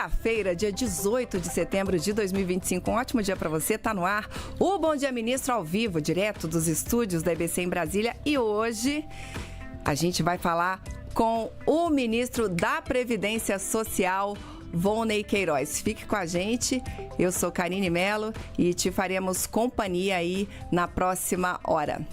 quinta-feira, dia 18 de setembro de 2025. Um ótimo dia para você. Tá no ar o Bom Dia Ministro ao vivo, direto dos estúdios da EBC em Brasília. E hoje a gente vai falar com o ministro da Previdência Social, Volney Queiroz. Fique com a gente. Eu sou Karine Mello e te faremos companhia aí na próxima hora.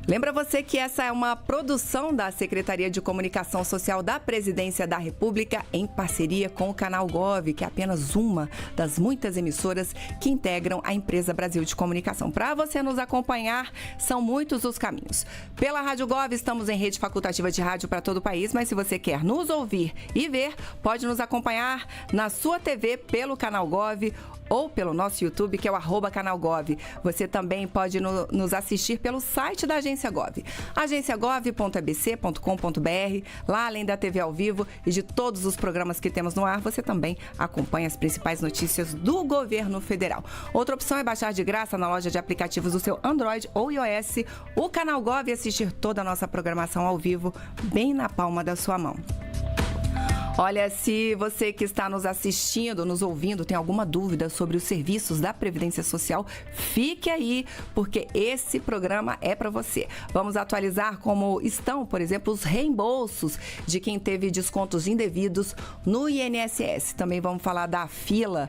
Lembra você que essa é uma produção da Secretaria de Comunicação Social da Presidência da República em parceria com o Canal Gov, que é apenas uma das muitas emissoras que integram a Empresa Brasil de Comunicação. Para você nos acompanhar, são muitos os caminhos. Pela Rádio Gov, estamos em rede facultativa de rádio para todo o país, mas se você quer nos ouvir e ver, pode nos acompanhar na sua TV pelo Canal Gov ou pelo nosso YouTube, que é o @canalgov. Você também pode nos assistir pelo site da Agência Gov, agenciagov.abc.com.br. Lá, além da TV ao vivo e de todos os programas que temos no ar, você também acompanha as principais notícias do governo federal. Outra opção é baixar de graça na loja de aplicativos do seu Android ou iOS o Canal Gov e assistir toda a nossa programação ao vivo bem na palma da sua mão. Olha, se você que está nos assistindo, nos ouvindo, tem alguma dúvida sobre os serviços da Previdência Social, fique aí, porque esse programa é para você. Vamos atualizar como estão, por exemplo, os reembolsos de quem teve descontos indevidos no INSS. Também vamos falar da fila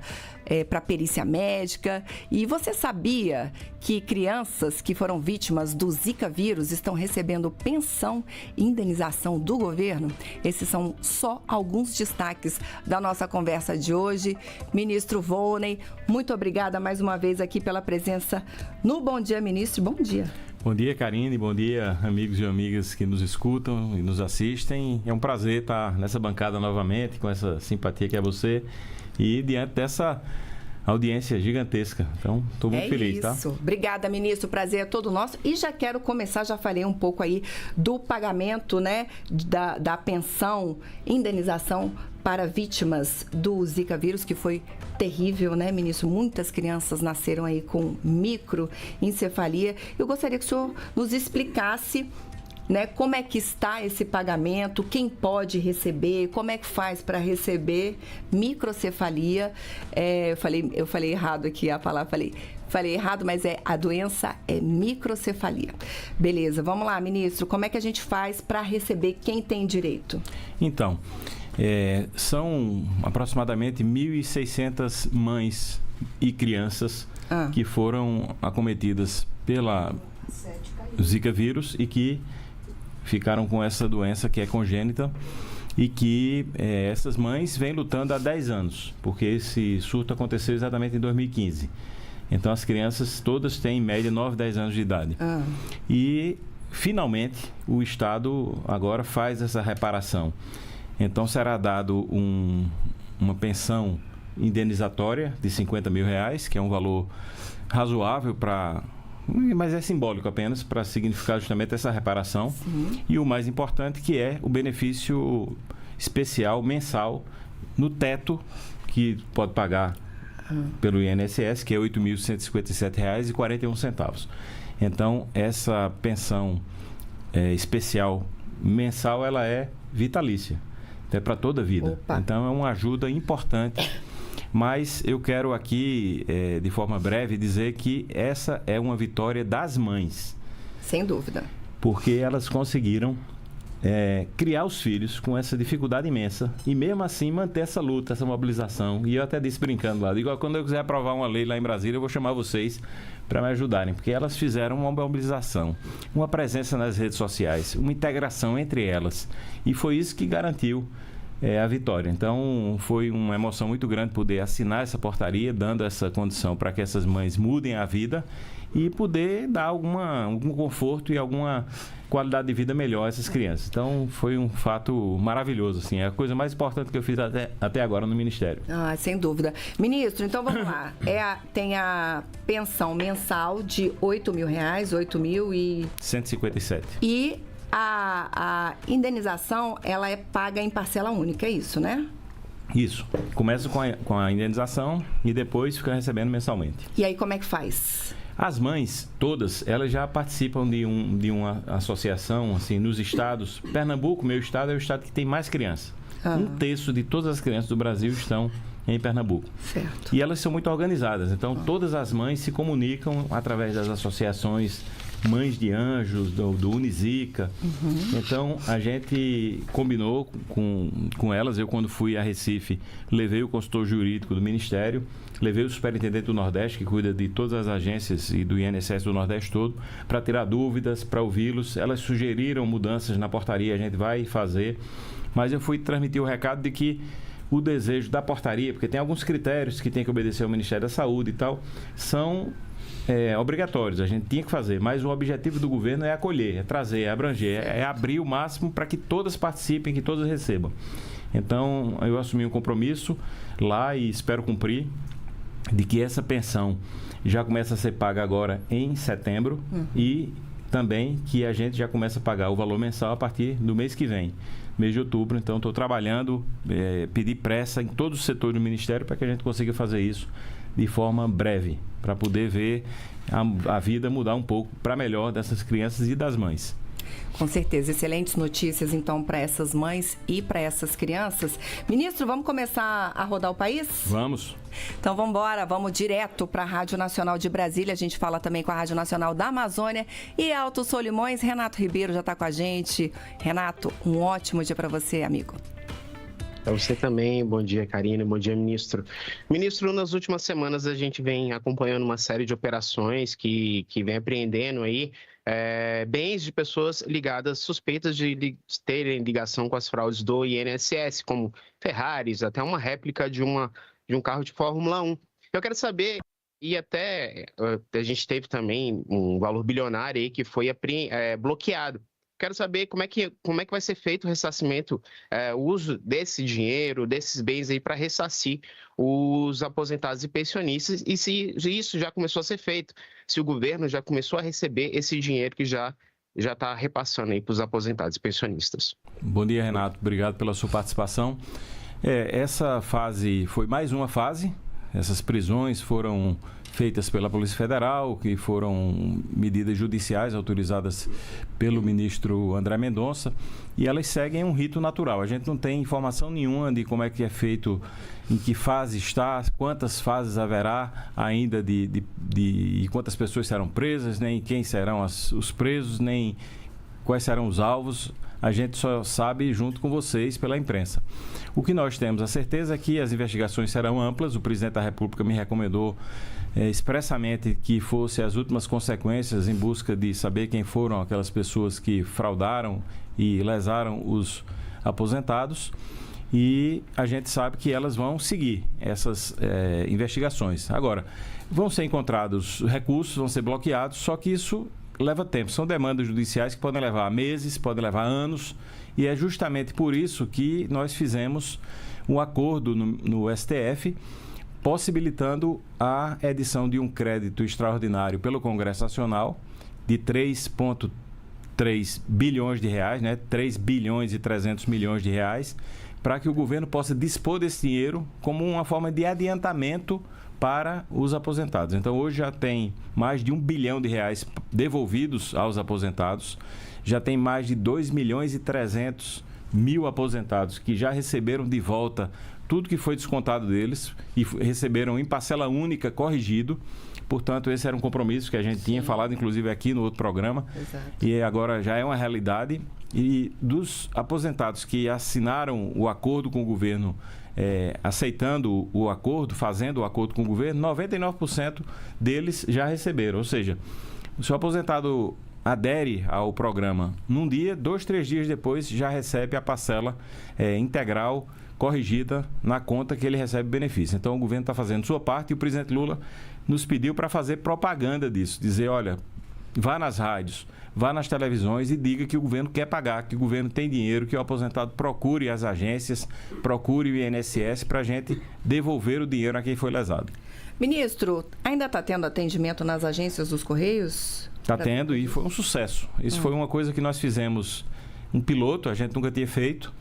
para perícia médica. E você sabia que crianças que foram vítimas do Zika vírus estão recebendo pensão e indenização do governo? Esses são só alguns destaques da nossa conversa de hoje. Ministro Volney, muito obrigada mais uma vez aqui pela presença no Bom Dia, Ministro. Bom dia. Bom dia, Karine. Bom dia, amigos e amigas que nos escutam e nos assistem. É um prazer estar nessa bancada novamente, com essa simpatia que é você. E diante dessa audiência gigantesca. Então, estou muito feliz, tá? Isso. Obrigada, ministro. O prazer é todo nosso. E já quero começar, já falei um pouco aí do pagamento, né, da pensão, indenização para vítimas do Zika vírus, que foi terrível, né, ministro? Muitas crianças nasceram aí com microencefalia. Eu gostaria que o senhor nos explicasse, né, como é que está esse pagamento, quem pode receber, como é que faz para receber microcefalia. Eu falei errado aqui a palavra, falei errado, mas a doença é microcefalia. Beleza, vamos lá, ministro, como é que a gente faz para receber quem tem direito? Então, são aproximadamente 1.600 mães e crianças que foram acometidas pela Zika vírus e que ficaram com essa doença que é congênita e que essas mães vêm lutando há 10 anos, porque esse surto aconteceu exatamente em 2015. Então, as crianças todas têm, em média, 9, 10 anos de idade. E, finalmente, o Estado agora faz essa reparação. Então, será dado uma pensão indenizatória de R$50 mil, que é um valor razoável mas é simbólico apenas para significar justamente essa reparação. Sim. E o mais importante, que é o benefício especial mensal no teto que pode pagar pelo INSS, que é R$ 8.157,41. Então, essa pensão especial mensal, ela é vitalícia, é para toda a vida. Opa. Então, é uma ajuda importante. Mas eu quero aqui, de forma breve, dizer que essa é uma vitória das mães. Sem dúvida. Porque elas conseguiram criar os filhos com essa dificuldade imensa e mesmo assim manter essa luta, essa mobilização. E eu até disse brincando lá, digo, quando eu quiser aprovar uma lei lá em Brasília, eu vou chamar vocês para me ajudarem, porque elas fizeram uma mobilização, uma presença nas redes sociais, uma integração entre elas. E foi isso que garantiu a vitória. Então, foi uma emoção muito grande poder assinar essa portaria, dando essa condição para que essas mães mudem a vida e poder dar algum conforto e alguma qualidade de vida melhor a essas crianças. Então, foi um fato maravilhoso, assim, é a coisa mais importante que eu fiz até agora no Ministério. Sem dúvida. Ministro, então vamos lá. Tem a pensão mensal de R$8 mil, 157. E a indenização, ela é paga em parcela única, é isso, né? Isso. Começa com a indenização e depois fica recebendo mensalmente. E aí, como é que faz? As mães, todas, elas já participam de uma associação, assim, nos estados. Pernambuco, meu estado, é o estado que tem mais crianças. Um terço de todas as crianças do Brasil estão em Pernambuco. Certo. E elas são muito organizadas. Então, todas as mães se comunicam através das associações Mães de Anjos, do Unizica. Então, a gente combinou com elas. Eu, quando fui a Recife, levei o consultor jurídico do Ministério, levei o superintendente do Nordeste, que cuida de todas as agências e do INSS do Nordeste todo, para tirar dúvidas, para ouvi-los. Elas sugeriram mudanças na portaria, a gente vai fazer. Mas eu fui transmitir o recado de que o desejo da portaria, porque tem alguns critérios que tem que obedecer ao Ministério da Saúde e tal, são obrigatórios, a gente tinha que fazer, mas o objetivo do governo é acolher, é trazer, é abranger, é abrir o máximo para que todas participem, que todas recebam. Então, eu assumi um compromisso lá e espero cumprir, de que essa pensão já começa a ser paga agora em setembro e também que a gente já começa a pagar o valor mensal a partir do mês que vem, mês de outubro. Então, estou trabalhando, pedi pressa em todo o setor do Ministério para que a gente consiga fazer isso de forma breve, para poder ver a vida mudar um pouco para melhor dessas crianças e das mães. Com certeza, excelentes notícias então para essas mães e para essas crianças. Ministro, vamos começar a rodar o país? Vamos. Então vamos embora, vamos direto para a Rádio Nacional de Brasília. A gente fala também com a Rádio Nacional da Amazônia e Alto Solimões. Renato Ribeiro já está com a gente. Renato, um ótimo dia para você, amigo. Para você também, bom dia, Karine, bom dia, ministro. Ministro, nas últimas semanas a gente vem acompanhando uma série de operações que vem apreendendo aí bens de pessoas ligadas, suspeitas de terem ligação com as fraudes do INSS, como Ferraris, até uma réplica de um carro de Fórmula 1. Eu quero saber, e até a gente teve também um valor bilionário aí que foi bloqueado. Quero saber como é que vai ser feito o ressarcimento, o uso desse dinheiro, desses bens aí para ressarcir os aposentados e pensionistas e se isso já começou a ser feito, se o governo já começou a receber esse dinheiro que já está repassando aí para os aposentados e pensionistas. Bom dia, Renato. Obrigado pela sua participação. Essa fase foi mais uma fase. Essas prisões foram feitas pela Polícia Federal, que foram medidas judiciais autorizadas pelo ministro André Mendonça, e elas seguem um rito natural. A gente não tem informação nenhuma de como é que é feito, em que fase está, quantas fases haverá ainda e quantas pessoas serão presas, nem quem serão os presos, nem quais serão os alvos. A gente só sabe junto com vocês pela imprensa. O que nós temos a certeza é que as investigações serão amplas. O presidente da República me recomendou expressamente que fosse as últimas consequências em busca de saber quem foram aquelas pessoas que fraudaram e lesaram os aposentados. E a gente sabe que elas vão seguir essas investigações. Agora, vão ser encontrados recursos, vão ser bloqueados, só que isso leva tempo. São demandas judiciais que podem levar meses, podem levar anos, e é justamente por isso que nós fizemos um acordo no STF, possibilitando a edição de um crédito extraordinário pelo Congresso Nacional de 3,3 bilhões de reais, 3 bilhões e 300 milhões de reais, para que o governo possa dispor desse dinheiro como uma forma de adiantamento para os aposentados. Então, hoje já tem mais de 1 bilhão de reais devolvidos aos aposentados, já tem mais de 2 milhões e 300 mil aposentados que já receberam de volta tudo que foi descontado deles e receberam em parcela única corrigido. Portanto, esse era um compromisso que a gente tinha falado, inclusive, aqui no outro programa. Exato. E agora já é uma realidade. E dos aposentados que assinaram o acordo com o governo, aceitando o acordo, fazendo o acordo com o governo, 99% deles já receberam. Ou seja, o seu aposentado adere ao programa num dia, 2, 3 dias depois já recebe a parcela integral, corrigida na conta que ele recebe benefício. Então, o governo está fazendo sua parte e o presidente Lula nos pediu para fazer propaganda disso, dizer, olha, vá nas rádios, vá nas televisões e diga que o governo quer pagar, que o governo tem dinheiro, que o aposentado procure as agências, procure o INSS para a gente devolver o dinheiro a quem foi lesado. Ministro, ainda está tendo atendimento nas agências dos Correios? Está tendo e foi um sucesso. Isso foi uma coisa que nós fizemos, um piloto, a gente nunca tinha feito.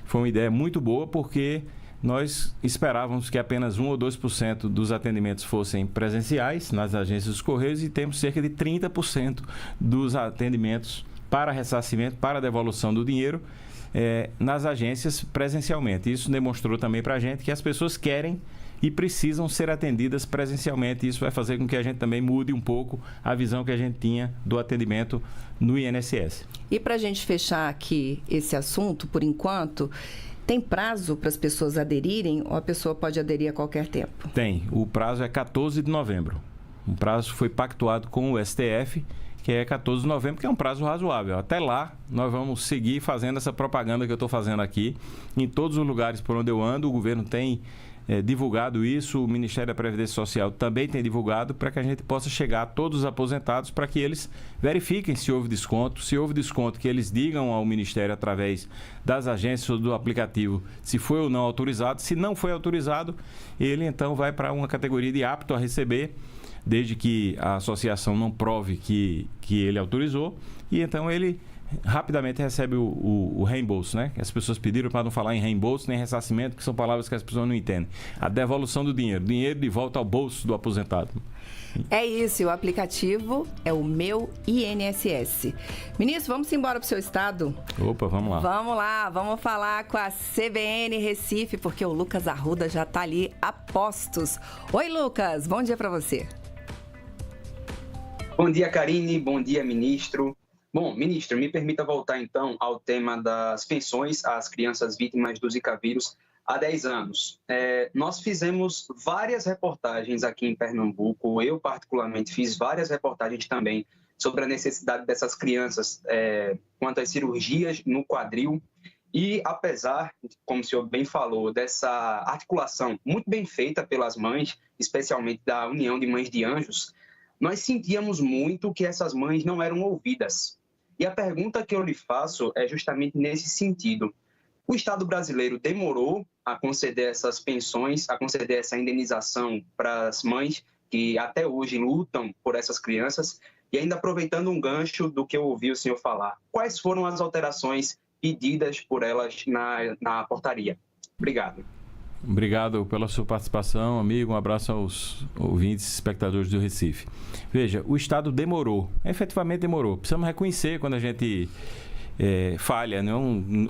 Foi uma ideia muito boa porque nós esperávamos que apenas 1 ou 2% dos atendimentos fossem presenciais nas agências dos Correios e temos cerca de 30% dos atendimentos para ressarcimento, para devolução do dinheiro, nas agências presencialmente. Isso demonstrou também para a gente que as pessoas querem e precisam ser atendidas presencialmente. Isso vai fazer com que a gente também mude um pouco a visão que a gente tinha do atendimento no INSS. E para a gente fechar aqui esse assunto, por enquanto, tem prazo para as pessoas aderirem ou a pessoa pode aderir a qualquer tempo? Tem. O prazo é 14 de novembro. O prazo foi pactuado com o STF, que é 14 de novembro, que é um prazo razoável. Até lá, nós vamos seguir fazendo essa propaganda que eu estou fazendo aqui. Em todos os lugares por onde eu ando, o governo tem divulgado isso, o Ministério da Previdência Social também tem divulgado, para que a gente possa chegar a todos os aposentados, para que eles verifiquem se houve desconto, que eles digam ao Ministério através das agências ou do aplicativo se foi ou não autorizado. Se não foi autorizado, ele então vai para uma categoria de apto a receber, desde que a associação não prove que ele autorizou, e então ele rapidamente recebe o reembolso, né? As pessoas pediram para não falar em reembolso nem ressarcimento, que são palavras que as pessoas não entendem. A devolução do dinheiro de volta ao bolso do aposentado. É isso, o aplicativo é o Meu INSS. Ministro, vamos embora para o seu estado? Opa, vamos lá. Vamos lá, vamos falar com a CBN Recife, porque o Lucas Arruda já está ali a postos. Oi, Lucas, bom dia para você. Bom dia, Karine, bom dia, ministro. Bom, ministro, me permita voltar então ao tema das pensões às crianças vítimas do Zika vírus há 10 anos. Nós fizemos várias reportagens aqui em Pernambuco, eu particularmente fiz várias reportagens também sobre a necessidade dessas crianças quanto às cirurgias no quadril. E apesar, como o senhor bem falou, dessa articulação muito bem feita pelas mães, especialmente da União de Mães de Anjos, nós sentíamos muito que essas mães não eram ouvidas. E a pergunta que eu lhe faço é justamente nesse sentido. O Estado brasileiro demorou a conceder essas pensões, a conceder essa indenização para as mães que até hoje lutam por essas crianças. E ainda aproveitando um gancho do que eu ouvi o senhor falar, quais foram as alterações pedidas por elas na portaria? Obrigado. Obrigado pela sua participação, amigo. Um abraço aos ouvintes e espectadores do Recife. Veja, o Estado demorou, efetivamente demorou. Precisamos reconhecer quando a gente falha.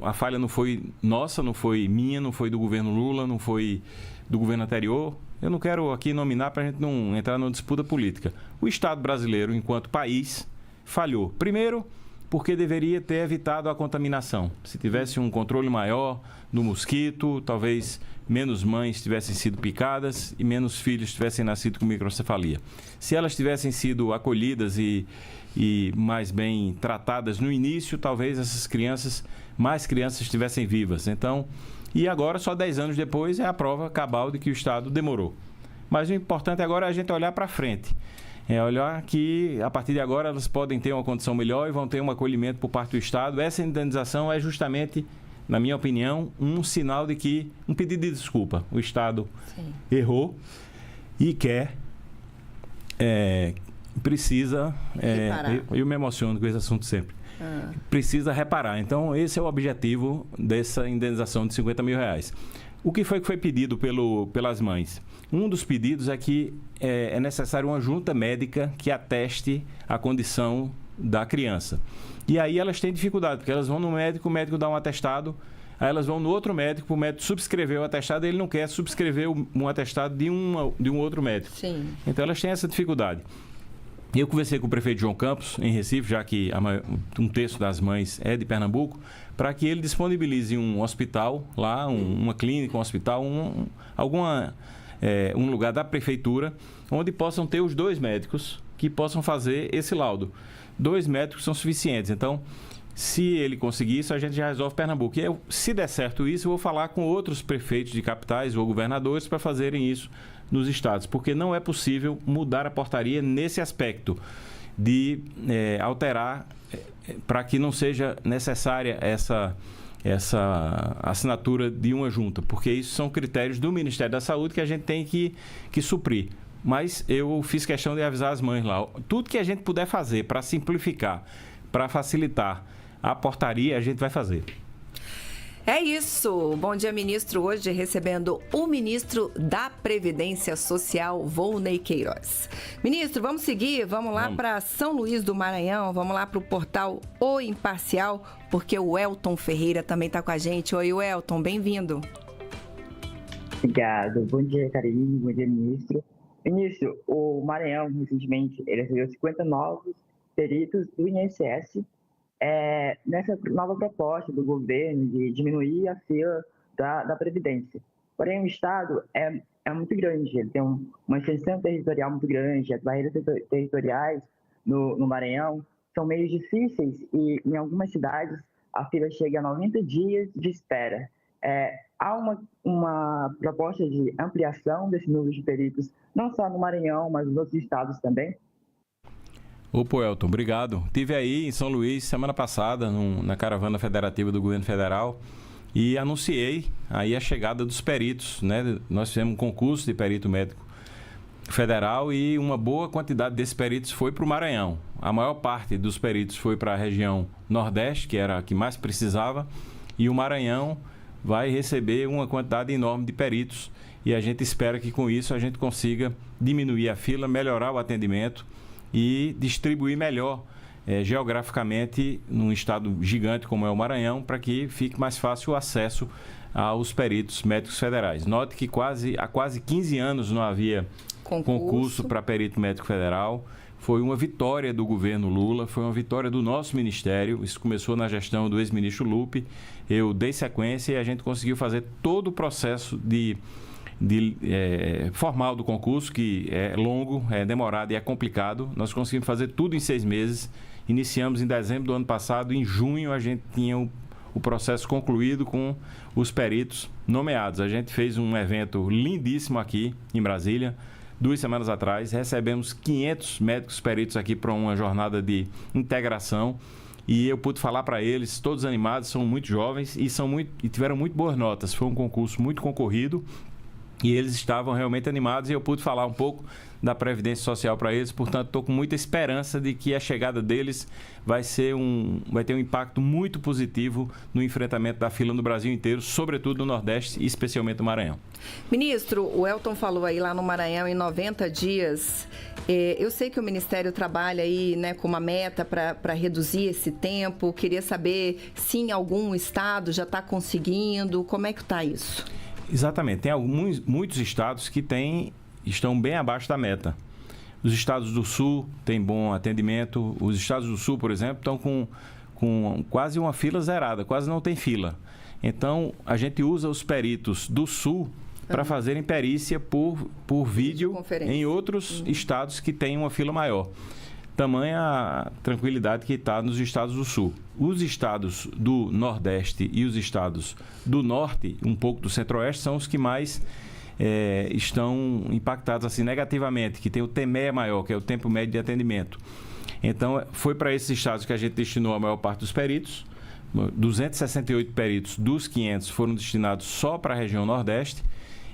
A falha não foi nossa, não foi minha, não foi do governo Lula, não foi do governo anterior. Eu não quero aqui nominar para a gente não entrar numa disputa política. O Estado brasileiro, enquanto país, falhou. Primeiro, porque deveria ter evitado a contaminação. Se tivesse um controle maior do mosquito, talvez menos mães tivessem sido picadas e menos filhos tivessem nascido com microcefalia. Se elas tivessem sido acolhidas e mais bem tratadas no início, talvez mais crianças estivessem vivas. Então, e agora, só 10 anos depois, é a prova cabal de que o Estado demorou. Mas o importante agora é a gente olhar para frente. Olhar que, a partir de agora, elas podem ter uma condição melhor e vão ter um acolhimento por parte do Estado. Essa indenização é justamente, na minha opinião, um sinal de que, um pedido de desculpa. O Estado errou e precisa, eu me emociono com esse assunto sempre, precisa reparar. Então, esse é o objetivo dessa indenização de R$50 mil. O que foi pedido pelas mães? Um dos pedidos é que é necessário uma junta médica que ateste a condição da criança. E aí elas têm dificuldade, porque elas vão no médico, o médico dá um atestado, aí elas vão no outro médico, o médico subscreveu o atestado, ele não quer subscrever um atestado de um outro médico. Sim. Então elas têm essa dificuldade. Eu conversei com o prefeito João Campos, em Recife, já que um terço das mães é de Pernambuco, para que ele disponibilize um hospital lá, uma clínica, um hospital, um lugar da prefeitura, onde possam ter os 2 médicos que possam fazer esse laudo. 2 médicos são suficientes. Então, se ele conseguir isso, a gente já resolve Pernambuco. E se der certo isso, eu vou falar com outros prefeitos de capitais ou governadores para fazerem isso nos estados, porque não é possível mudar a portaria nesse aspecto de alterar para que não seja necessária essa assinatura de uma junta, porque isso são critérios do Ministério da Saúde que a gente tem que suprir. Mas eu fiz questão de avisar as mães lá. Tudo que a gente puder fazer para simplificar, para facilitar a portaria, a gente vai fazer. É isso. Bom dia, ministro. Hoje recebendo o ministro da Previdência Social, Volney Queiroz. Ministro, vamos seguir? Vamos lá para São Luís do Maranhão, vamos lá para o portal O Imparcial, porque o Elton Ferreira também está com a gente. Oi, Elton, bem-vindo. Obrigado. Bom dia, Karine. Bom dia, ministro. Ministro, o Maranhão, recentemente, ele recebeu 50 novos peritos do INSS nessa nova proposta do governo de diminuir a fila da Previdência. Porém, o Estado é muito grande, ele tem uma extensão territorial muito grande, as barreiras territoriais no Maranhão são meio difíceis e, em algumas cidades, a fila chega a 90 dias de espera. Há uma proposta de ampliação desse número de peritos, não só no Maranhão, mas nos outros estados também? Ô, Elton, obrigado. Estive aí em São Luís semana passada, na caravana federativa do governo federal, e anunciei aí a chegada dos peritos, né? Nós fizemos um concurso de perito médico federal e uma boa quantidade desses peritos foi para o Maranhão. A maior parte dos peritos foi para a região Nordeste, que era a que mais precisava, e o Maranhão vai receber uma quantidade enorme de peritos e a gente espera que com isso a gente consiga diminuir a fila, melhorar o atendimento e distribuir melhor geograficamente num estado gigante como é o Maranhão, para que fique mais fácil o acesso aos peritos médicos federais. Note que há quase 15 anos não havia concurso para perito médico federal. Foi uma vitória do governo Lula, foi uma vitória do nosso ministério. Isso começou na gestão do ex-ministro Lupe. Eu dei sequência e a gente conseguiu fazer todo o processo formal do concurso, que é longo, é demorado e é complicado. Nós conseguimos fazer tudo em 6 meses. Iniciamos em dezembro do ano passado. Em junho a gente tinha o processo concluído com os peritos nomeados. A gente fez um evento lindíssimo aqui em Brasília. 2 semanas atrás, recebemos 500 médicos peritos aqui para uma jornada de integração e eu pude falar para eles, todos animados, são muito jovens e tiveram muito boas notas. Foi um concurso muito concorrido e eles estavam realmente animados e eu pude falar um pouco da Previdência Social para eles. Portanto, estou com muita esperança de que a chegada deles vai ter um impacto muito positivo no enfrentamento da fila no Brasil inteiro, sobretudo no Nordeste e especialmente no Maranhão. Ministro, o Elton falou aí lá no Maranhão em 90 dias. Eu sei que o Ministério trabalha aí, né, com uma meta para reduzir esse tempo. Queria saber se em algum estado já está conseguindo. Como é que está isso? Exatamente. Tem muitos estados que estão bem abaixo da meta. Os estados do Sul têm bom atendimento. Os estados do Sul, por exemplo, estão com quase uma fila zerada, quase não tem fila. Então, a gente usa os peritos do Sul para fazerem perícia por vídeo em outros estados que têm uma fila maior. Tamanha a tranquilidade que está nos estados do Sul. Os estados do Nordeste e os estados do Norte, um pouco do Centro-Oeste, são os que mais estão impactados assim negativamente, que tem o TME maior, que é o tempo médio de atendimento. Então, foi para esses estados que a gente destinou a maior parte dos peritos. 268 peritos dos 500 foram destinados só para a região Nordeste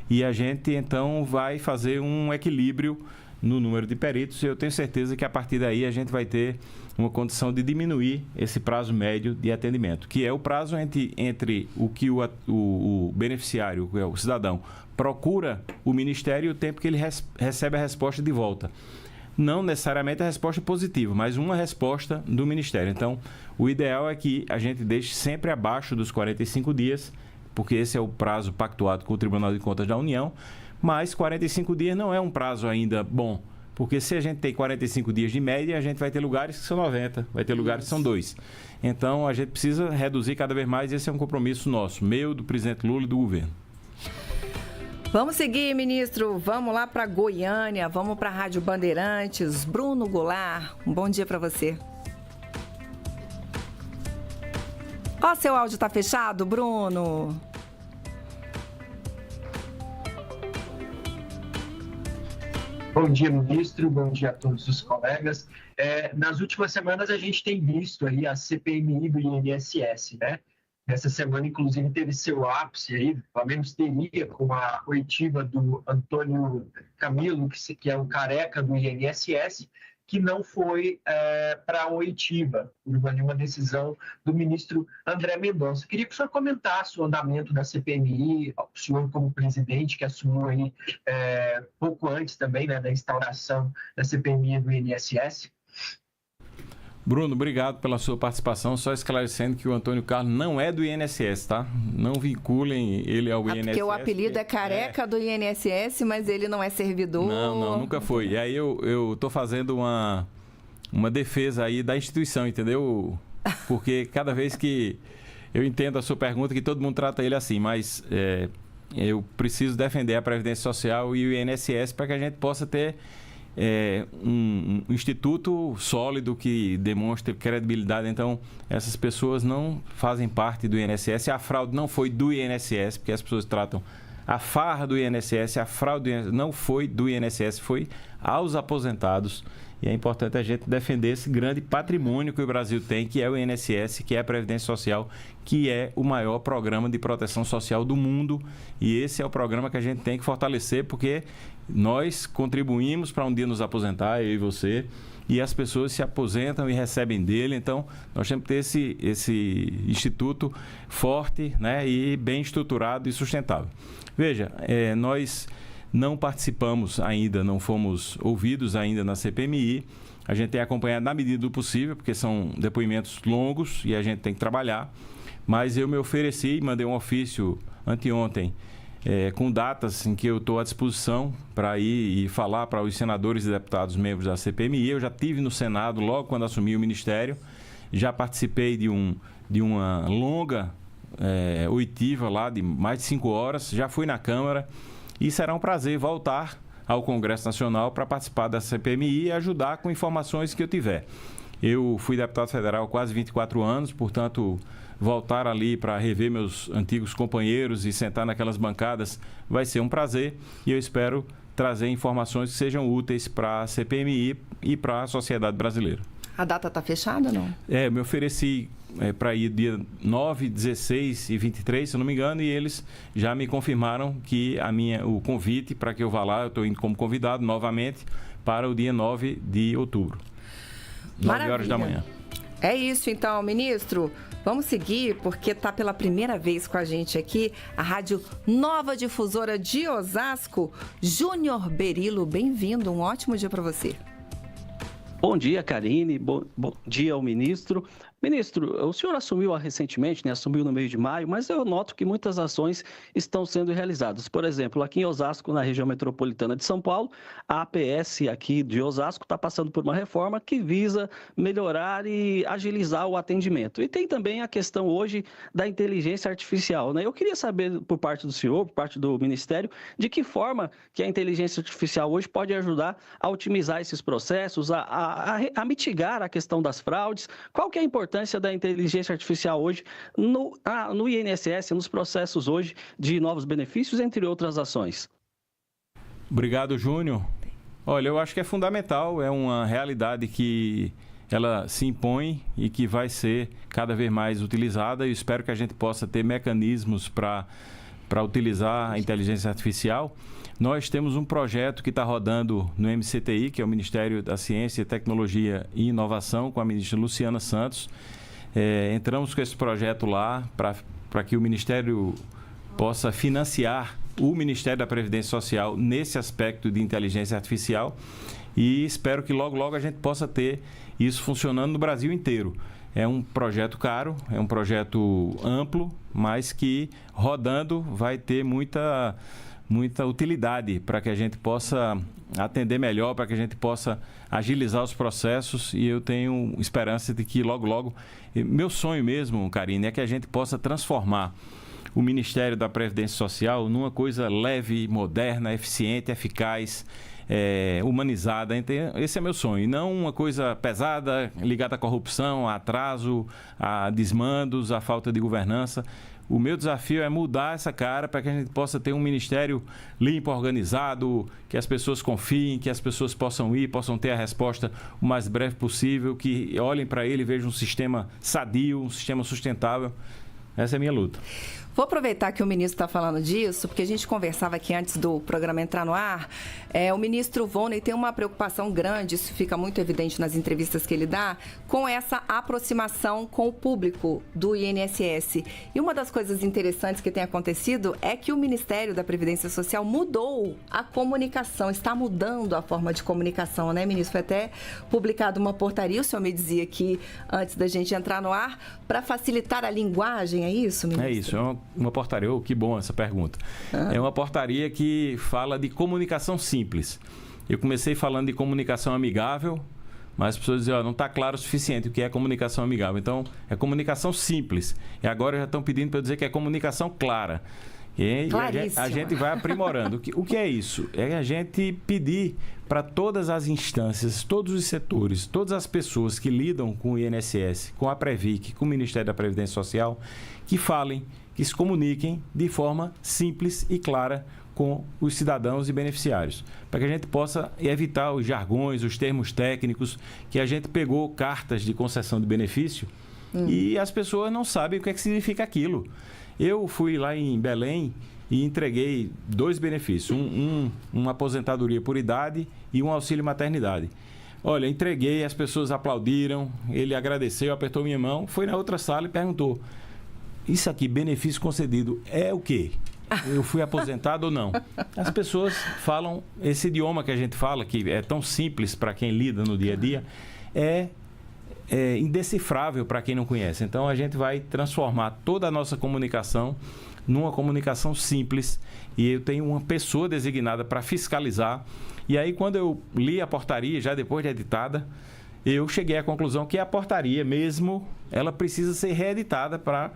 e a gente, então, vai fazer um equilíbrio no número de peritos e eu tenho certeza que a partir daí a gente vai ter uma condição de diminuir esse prazo médio de atendimento, que é o prazo entre o que o beneficiário, o cidadão, procura o Ministério e o tempo que ele recebe a resposta de volta. Não necessariamente a resposta positiva, mas uma resposta do Ministério. Então, o ideal é que a gente deixe sempre abaixo dos 45 dias, porque esse é o prazo pactuado com o Tribunal de Contas da União, mas 45 dias não é um prazo ainda bom, porque se a gente tem 45 dias de média, a gente vai ter lugares que são 90, vai ter lugares que são 2. Então, a gente precisa reduzir cada vez mais, esse é um compromisso nosso, meu, do presidente Lula e do governo. Vamos seguir, ministro. Vamos lá para Goiânia, vamos para a Rádio Bandeirantes. Bruno Goulart, um bom dia para você. Ó, seu áudio está fechado, Bruno. Bom dia, ministro. Bom dia a todos os colegas. Nas últimas semanas, a gente tem visto aí a CPMI do INSS, né? Essa semana, inclusive, teve seu ápice aí, pelo menos teria, com a oitiva do Antônio Camilo, que é um careca do INSS, que não foi para a oitiva, por uma decisão do ministro André Mendonça. Queria que o senhor comentasse o andamento da CPMI, o senhor como presidente, que assumiu aí pouco antes também, né, da instauração da CPMI do INSS. Bruno, obrigado pela sua participação. Só esclarecendo que o Antônio Carlos não é do INSS, tá? Não vinculem ele ao INSS. Porque o apelido é careca do INSS, mas ele não é servidor. Não, nunca foi. E aí eu tô fazendo uma defesa aí da instituição, entendeu? Porque cada vez que eu entendo a sua pergunta, que todo mundo trata ele assim, mas eu preciso defender a Previdência Social e o INSS para que a gente possa ter um instituto sólido que demonstre credibilidade. Então, essas pessoas não fazem parte do INSS. A fraude não foi do INSS, porque as pessoas tratam a farra do INSS, a fraude do INSS, não foi do INSS, foi aos aposentados. E é importante a gente defender esse grande patrimônio que o Brasil tem, que é o INSS, que é a Previdência Social, que é o maior programa de proteção social do mundo. E esse é o programa que a gente tem que fortalecer, porque nós contribuímos para um dia nos aposentar, eu e você, e as pessoas se aposentam e recebem dele. Então, nós temos que ter esse instituto forte, né, e bem estruturado e sustentável. Veja, nós não participamos ainda, não fomos ouvidos ainda na CPMI. A gente tem acompanhado na medida do possível, porque são depoimentos longos e a gente tem que trabalhar. Mas eu me ofereci, mandei um ofício anteontem, com datas em que eu estou à disposição para ir e falar para os senadores e deputados membros da CPMI. Eu já estive no Senado logo quando assumi o Ministério, já participei de uma longa oitiva lá de mais de 5 horas, já fui na Câmara e será um prazer voltar ao Congresso Nacional para participar da CPMI e ajudar com informações que eu tiver. Eu fui deputado federal há quase 24 anos, portanto, voltar ali para rever meus antigos companheiros e sentar naquelas bancadas vai ser um prazer, e eu espero trazer informações que sejam úteis para a CPMI e para a sociedade brasileira. A data está fechada ou não? Eu me ofereci para ir dia 9, 16 e 23, se eu não me engano, e eles já me confirmaram que o convite para que eu vá lá, eu estou indo como convidado novamente para o dia 9 de outubro, 9 horas da manhã. É isso então, ministro. Vamos seguir, porque está pela primeira vez com a gente aqui a Rádio Nova Difusora de Osasco, Júnior Berilo. Bem-vindo, um ótimo dia para você. Bom dia, Karine. Bom dia ao ministro. Ministro, o senhor assumiu recentemente, né? Assumiu no mês de maio, mas eu noto que muitas ações estão sendo realizadas. Por exemplo, aqui em Osasco, na região metropolitana de São Paulo, a APS aqui de Osasco está passando por uma reforma que visa melhorar e agilizar o atendimento. E tem também a questão hoje da inteligência artificial, né? Eu queria saber por parte do senhor, por parte do Ministério, de que forma que a inteligência artificial hoje pode ajudar a otimizar esses processos, a mitigar a questão das fraudes. Qual que é a importância da inteligência artificial hoje no INSS, nos processos hoje de novos benefícios, entre outras ações? Obrigado, Júnior. Olha, eu acho que é fundamental, é uma realidade que ela se impõe e que vai ser cada vez mais utilizada, e espero que a gente possa ter mecanismos para utilizar a inteligência artificial. Nós temos um projeto que está rodando no MCTI, que é o Ministério da Ciência, Tecnologia e Inovação, com a ministra Luciana Santos. Entramos com esse projeto lá para que o Ministério possa financiar o Ministério da Previdência Social nesse aspecto de inteligência artificial, e espero que logo, logo a gente possa ter isso funcionando no Brasil inteiro. É um projeto caro, é um projeto amplo, mas que rodando vai ter muita utilidade para que a gente possa atender melhor, para que a gente possa agilizar os processos, e eu tenho esperança de que logo, logo... Meu sonho mesmo, Karine, é que a gente possa transformar o Ministério da Previdência Social numa coisa leve, moderna, eficiente, eficaz, humanizada. Esse é meu sonho, e não uma coisa pesada, ligada à corrupção, a atraso, a desmandos, a falta de governança. O meu desafio é mudar essa cara para que a gente possa ter um ministério limpo, organizado, que as pessoas confiem, que as pessoas possam ter a resposta o mais breve possível, que olhem para ele e vejam um sistema sadio, um sistema sustentável. Essa é a minha luta. Vou aproveitar que o ministro está falando disso, porque a gente conversava aqui antes do programa entrar no ar. O ministro Volney tem uma preocupação grande, isso fica muito evidente nas entrevistas que ele dá, com essa aproximação com o público do INSS. E uma das coisas interessantes que tem acontecido é que o Ministério da Previdência Social mudou a comunicação, está mudando a forma de comunicação, né, ministro? Foi até publicada uma portaria, o senhor me dizia aqui, antes da gente entrar no ar, para facilitar a linguagem, é isso, ministro? É isso, é uma portaria, que bom essa pergunta. É uma portaria que fala de comunicação simples. Eu comecei falando de comunicação amigável, mas as pessoas dizem, não está claro o suficiente o que é comunicação amigável. Então, é comunicação simples. E agora já estão pedindo para eu dizer que é comunicação clara. E a gente vai aprimorando. O que é isso? É a gente pedir para todas as instâncias, todos os setores, todas as pessoas que lidam com o INSS, com a Previc, com o Ministério da Previdência Social, que falem, que se comuniquem de forma simples e clara com os cidadãos e beneficiários, para que a gente possa evitar os jargões, os termos técnicos, que a gente pegou cartas de concessão de benefício e as pessoas não sabem o que significa aquilo. Eu fui lá em Belém e entreguei 2 benefícios, uma aposentadoria por idade e um auxílio maternidade. Olha, entreguei, as pessoas aplaudiram, ele agradeceu, apertou minha mão, foi na outra sala e perguntou, isso aqui, benefício concedido, é o quê? Eu fui aposentado ou não? As pessoas falam, esse idioma que a gente fala, que é tão simples para quem lida no dia a dia, é indecifrável para quem não conhece. Então, a gente vai transformar toda a nossa comunicação numa comunicação simples e eu tenho uma pessoa designada para fiscalizar. E aí, quando eu li a portaria, já depois de editada, eu cheguei à conclusão que a portaria mesmo, ela precisa ser reeditada para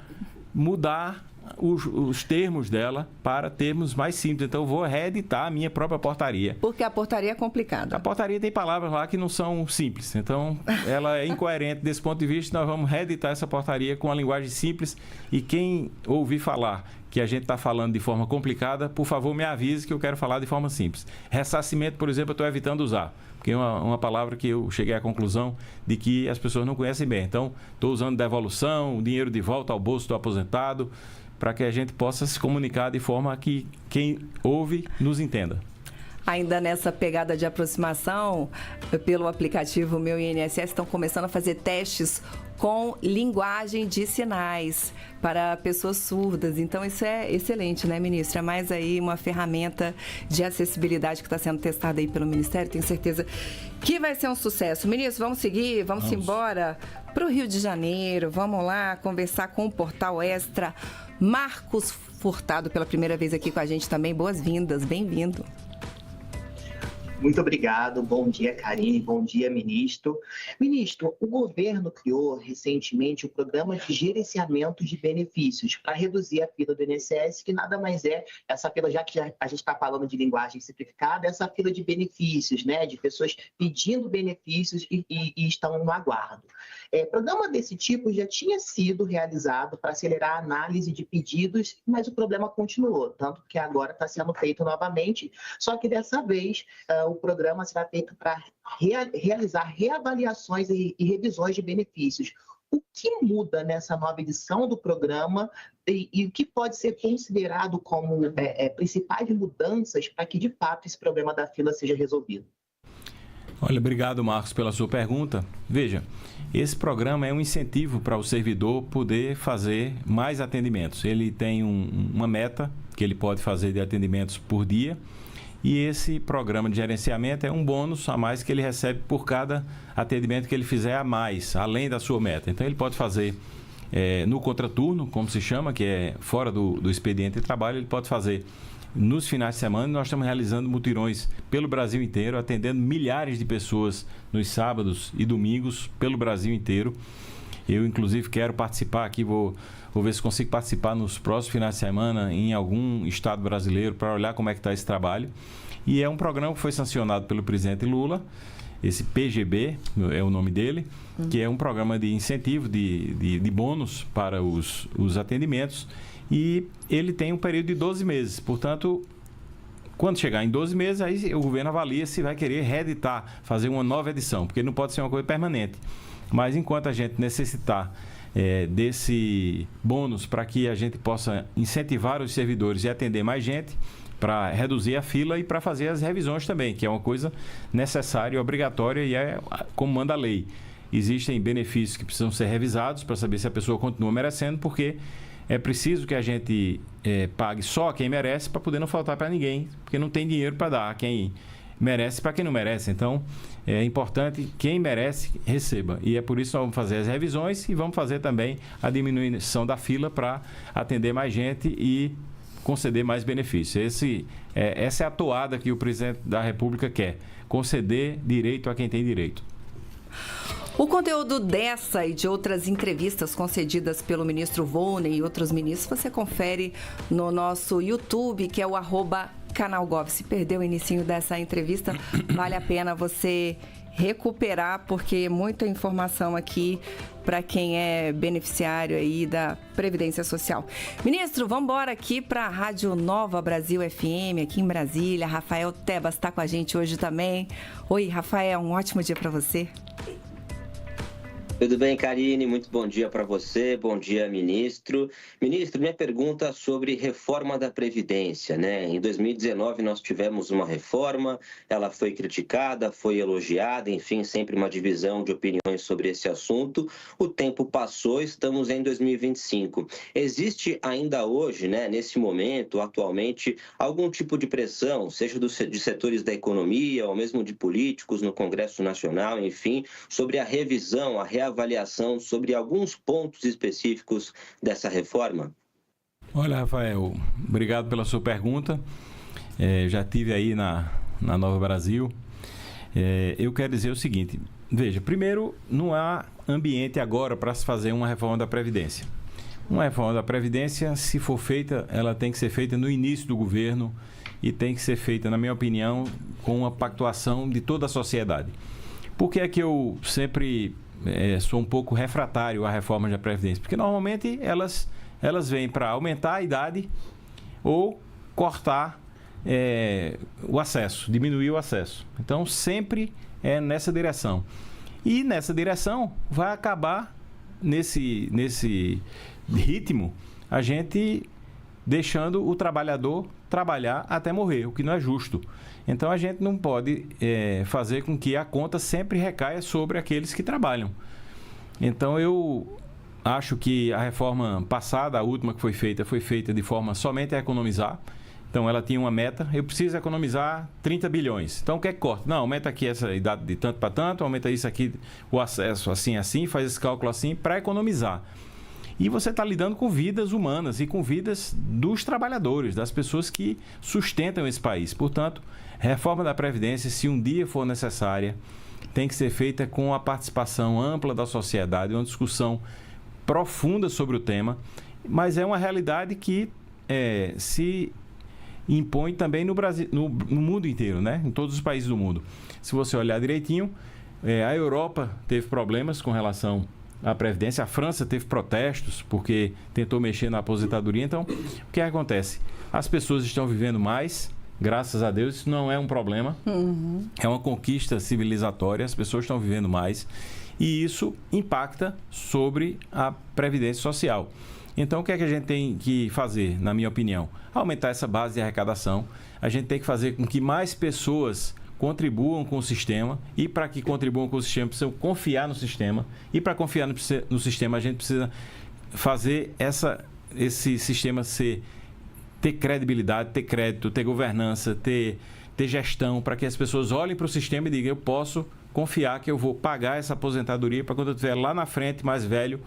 mudar os termos dela para termos mais simples. Então, eu vou reeditar a minha própria portaria. Porque a portaria é complicada. A portaria tem palavras lá que não são simples. Então, ela é incoerente desse ponto de vista. Nós vamos reeditar essa portaria com uma linguagem simples. E quem ouvir falar que a gente está falando de forma complicada, por favor, me avise que eu quero falar de forma simples. Ressarcimento, por exemplo, eu estou evitando usar. Porque é uma palavra que eu cheguei à conclusão de que as pessoas não conhecem bem. Então, estou usando devolução, dinheiro de volta ao bolso do aposentado, para que a gente possa se comunicar de forma que quem ouve nos entenda. Ainda nessa pegada de aproximação, pelo aplicativo Meu INSS, estão começando a fazer testes com linguagem de sinais para pessoas surdas. Então, isso é excelente, né, ministro? É mais aí uma ferramenta de acessibilidade que está sendo testada aí pelo Ministério. Tenho certeza que vai ser um sucesso. Ministro, vamos seguir? Vamos embora para o Rio de Janeiro. Vamos lá conversar com o Portal Extra. Marcos Furtado, pela primeira vez aqui com a gente também. Boas-vindas, bem-vindo. Muito obrigado. Bom dia, Karine. Bom dia, ministro. Ministro, o governo criou recentemente o Programa de Gerenciamento de Benefícios para reduzir a fila do INSS, que nada mais é essa fila, já que a gente está falando de linguagem simplificada, essa fila de benefícios, né, de pessoas pedindo benefícios e estão no aguardo. Programa desse tipo já tinha sido realizado para acelerar a análise de pedidos, mas o problema continuou, tanto que agora está sendo feito novamente, só que dessa vez o programa será feito para realizar reavaliações e revisões de benefícios. O que muda nessa nova edição do programa e o que pode ser considerado como principais mudanças para que, de fato, esse problema da fila seja resolvido? Olha, obrigado, Marcos, pela sua pergunta. Veja, esse programa é um incentivo para o servidor poder fazer mais atendimentos. Ele tem uma meta que ele pode fazer de atendimentos por dia. E esse programa de gerenciamento é um bônus a mais que ele recebe por cada atendimento que ele fizer a mais, além da sua meta. Então, ele pode fazer no contraturno, como se chama, que é fora do expediente de trabalho, ele pode fazer nos finais de semana. Nós estamos realizando mutirões pelo Brasil inteiro, atendendo milhares de pessoas nos sábados e domingos pelo Brasil inteiro. Eu, inclusive, quero participar aqui, vou ver se consigo participar nos próximos finais de semana em algum estado brasileiro para olhar como é que está esse trabalho. E é um programa que foi sancionado pelo presidente Lula, esse PGB é o nome dele, que é um programa de incentivo, de bônus para os atendimentos. E ele tem um período de 12 meses. Portanto, quando chegar em 12 meses, aí o governo avalia se vai querer reeditar, fazer uma nova edição, porque não pode ser uma coisa permanente. Mas enquanto a gente necessitar desse bônus para que a gente possa incentivar os servidores e atender mais gente, para reduzir a fila e para fazer as revisões também, que é uma coisa necessária e obrigatória e é como manda a lei. Existem benefícios que precisam ser revisados para saber se a pessoa continua merecendo, porque é preciso que a gente pague só quem merece para poder não faltar para ninguém, porque não tem dinheiro para dar a quem merece para quem não merece. Então, é importante quem merece receba. E é por isso que nós vamos fazer as revisões e vamos fazer também a diminuição da fila para atender mais gente e conceder mais benefícios. Essa é a toada que o presidente da República quer, conceder direito a quem tem direito. O conteúdo dessa e de outras entrevistas concedidas pelo ministro Volney e outros ministros, você confere no nosso YouTube, que é o @canalgov. Se perdeu o inicinho dessa entrevista, vale a pena você recuperar, porque muita informação aqui para quem é beneficiário aí da Previdência Social. Ministro, vamos embora aqui para a Rádio Nova Brasil FM, aqui em Brasília. Rafael Tebas está com a gente hoje também. Oi, Rafael, um ótimo dia para você. Tudo bem, Karine? Muito bom dia para você, bom dia, ministro. Ministro, minha pergunta é sobre reforma da Previdência, né? Em 2019 nós tivemos uma reforma, ela foi criticada, foi elogiada, enfim, sempre uma divisão de opiniões sobre esse assunto. O tempo passou, estamos em 2025. Existe ainda hoje, né, nesse momento, atualmente, algum tipo de pressão, seja de setores da economia ou mesmo de políticos no Congresso Nacional, enfim, sobre a revisão, a reavaliação sobre alguns pontos específicos dessa reforma? Olha, Rafael, obrigado pela sua pergunta. Já estive aí na Nova Brasil. Eu quero dizer o seguinte, veja, primeiro, não há ambiente agora para se fazer uma reforma da Previdência. Uma reforma da Previdência, se for feita, ela tem que ser feita no início do governo e tem que ser feita, na minha opinião, com uma pactuação de toda a sociedade. Por que é que eu sempre sou um pouco refratário à reforma da Previdência? Porque normalmente elas vêm para aumentar a idade ou cortar o acesso, diminuir o acesso. Então sempre é nessa direção. E nessa direção vai acabar nesse ritmo a gente deixando o trabalhador trabalhar até morrer, o que não é justo. Então a gente não pode fazer com que a conta sempre recaia sobre aqueles que trabalham. Então eu acho que a reforma passada, a última que foi feita de forma somente a economizar. Então ela tinha uma meta, eu preciso economizar 30 bilhões. Então o que é que corta? Não, aumenta aqui essa idade de tanto para tanto, aumenta isso aqui, o acesso assim, faz esse cálculo assim para economizar. E você está lidando com vidas humanas e com vidas dos trabalhadores, das pessoas que sustentam esse país. Portanto, reforma da Previdência, se um dia for necessária, tem que ser feita com a participação ampla da sociedade, uma discussão profunda sobre o tema, mas é uma realidade que se impõe também no Brasil, no mundo inteiro, né? Em todos os países do mundo. Se você olhar direitinho, a Europa teve problemas com relação à Previdência, a França teve protestos porque tentou mexer na aposentadoria. Então, o que acontece? As pessoas estão vivendo mais, graças a Deus, isso não é um problema, é uma conquista civilizatória, as pessoas estão vivendo mais e isso impacta sobre a Previdência Social. Então, o que é que a gente tem que fazer, na minha opinião? Aumentar essa base de arrecadação, a gente tem que fazer com que mais pessoas contribuam com o sistema e para que contribuam com o sistema, precisam confiar no sistema e para confiar no sistema a gente precisa fazer esse sistema ter credibilidade, ter crédito, ter governança, ter gestão, para que as pessoas olhem para o sistema e digam, eu posso confiar que eu vou pagar essa aposentadoria para quando eu estiver lá na frente, mais velho,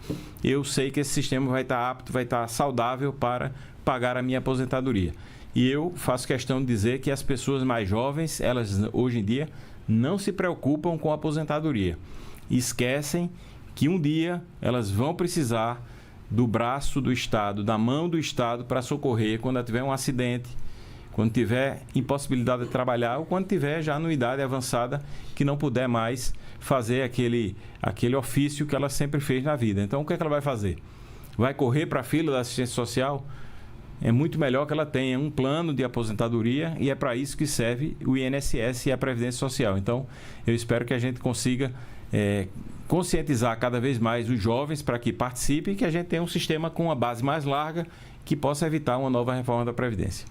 eu sei que esse sistema vai estar apto, vai estar saudável para pagar a minha aposentadoria. E eu faço questão de dizer que as pessoas mais jovens, elas hoje em dia não se preocupam com a aposentadoria. Esquecem que um dia elas vão precisar do braço do Estado, da mão do Estado para socorrer quando tiver um acidente, quando tiver impossibilidade de trabalhar ou quando tiver já numa idade avançada que não puder mais fazer aquele ofício que ela sempre fez na vida. Então, o que é que ela vai fazer? Vai correr para a fila da assistência social? É muito melhor que ela tenha um plano de aposentadoria e é para isso que serve o INSS e a Previdência Social. Então, eu espero que a gente consiga conscientizar cada vez mais os jovens para que participem e que a gente tenha um sistema com uma base mais larga que possa evitar uma nova reforma da Previdência.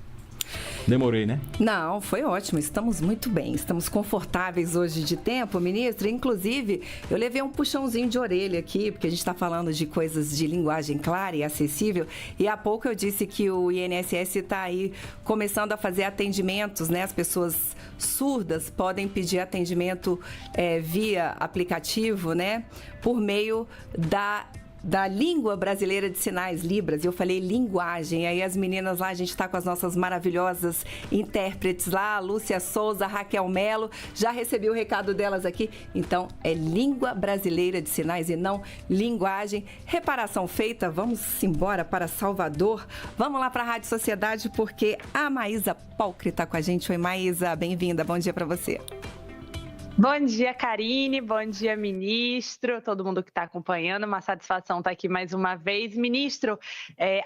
Demorei, né? Não, foi ótimo. Estamos muito bem. Estamos confortáveis hoje de tempo, ministro. Inclusive, eu levei um puxãozinho de orelha aqui, porque a gente está falando de coisas de linguagem clara e acessível. E há pouco eu disse que o INSS está aí começando a fazer atendimentos, né? As pessoas surdas podem pedir atendimento via aplicativo, né? Por meio da língua brasileira de sinais, Libras, e eu falei linguagem, aí as meninas lá, a gente está com as nossas maravilhosas intérpretes lá, Lúcia Souza, Raquel Melo, já recebi o recado delas aqui, então é língua brasileira de sinais e não linguagem. Reparação feita, vamos embora para Salvador, vamos lá para a Rádio Sociedade, porque a Maísa Polcri está com a gente. Oi, Maísa, bem-vinda, bom dia para você. Bom dia, Karine. Bom dia, ministro. Todo mundo que está acompanhando, uma satisfação estar aqui mais uma vez. Ministro,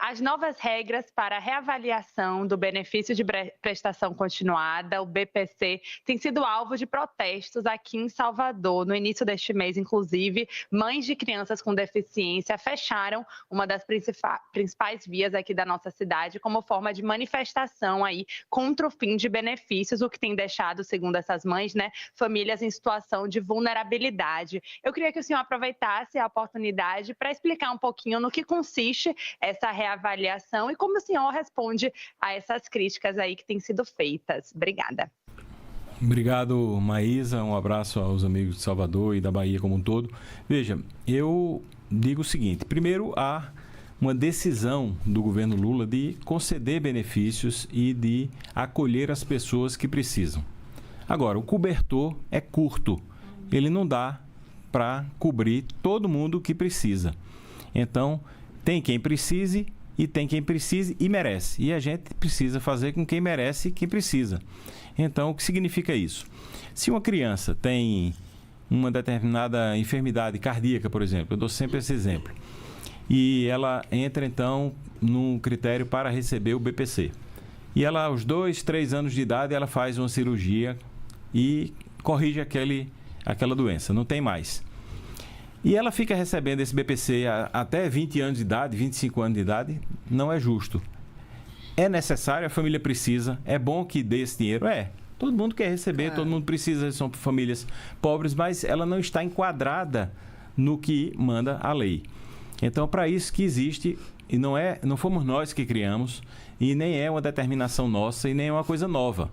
as novas regras para a reavaliação do benefício de prestação continuada, o BPC, tem sido alvo de protestos aqui em Salvador. No início deste mês, inclusive, mães de crianças com deficiência fecharam uma das principais vias aqui da nossa cidade como forma de manifestação aí contra o fim de benefícios, o que tem deixado, segundo essas mães, né, famílias em situação de vulnerabilidade. Eu queria que o senhor aproveitasse a oportunidade para explicar um pouquinho no que consiste essa reavaliação e como o senhor responde a essas críticas aí que têm sido feitas. Obrigada. Obrigado, Maísa. Um abraço aos amigos de Salvador e da Bahia como um todo. Veja, eu digo o seguinte. Primeiro, há uma decisão do governo Lula de conceder benefícios e de acolher as pessoas que precisam. Agora, o cobertor é curto, ele não dá para cobrir todo mundo que precisa. Então, tem quem precise e tem quem precise e merece. E a gente precisa fazer com quem merece e quem precisa. Então, o que significa isso? Se uma criança tem uma determinada enfermidade cardíaca, por exemplo, eu dou sempre esse exemplo, e ela entra, então, num critério para receber o BPC. E ela, aos 2, 3 anos de idade, ela faz uma cirurgia e corrige aquela doença, não tem mais. E ela fica recebendo esse BPC até 20 anos de idade, 25 anos de idade, não é justo. É necessário, a família precisa, é bom que dê esse dinheiro, todo mundo quer receber, todo mundo precisa, são famílias pobres, mas ela não está enquadrada no que manda a lei. Então, para isso que existe, e não fomos nós que criamos, e nem é uma determinação nossa, e nem é uma coisa nova.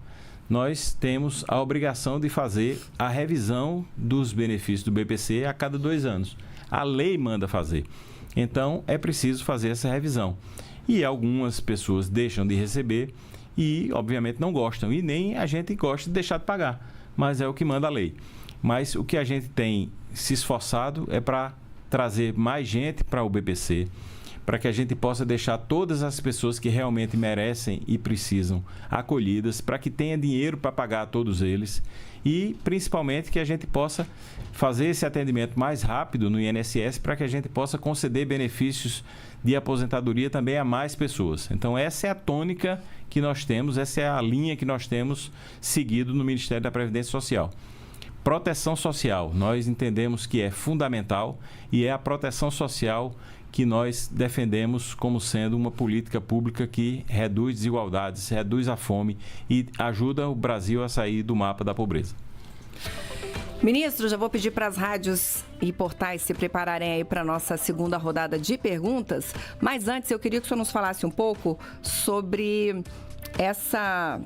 Nós temos a obrigação de fazer a revisão dos benefícios do BPC a cada 2 anos. A lei manda fazer. Então, é preciso fazer essa revisão. E algumas pessoas deixam de receber e, obviamente, não gostam. E nem a gente gosta de deixar de pagar. Mas é o que manda a lei. Mas o que a gente tem se esforçado é para trazer mais gente para o BPC, para que a gente possa deixar todas as pessoas que realmente merecem e precisam acolhidas, para que tenha dinheiro para pagar a todos eles e, principalmente, que a gente possa fazer esse atendimento mais rápido no INSS para que a gente possa conceder benefícios de aposentadoria também a mais pessoas. Então, essa é a tônica que nós temos, essa é a linha que nós temos seguido no Ministério da Previdência Social. Proteção social, nós entendemos que é fundamental e é a proteção social que nós defendemos como sendo uma política pública que reduz desigualdades, reduz a fome e ajuda o Brasil a sair do mapa da pobreza. Ministro, já vou pedir para as rádios e portais se prepararem aí para a nossa segunda rodada de perguntas, mas antes eu queria que o senhor nos falasse um pouco sobre essa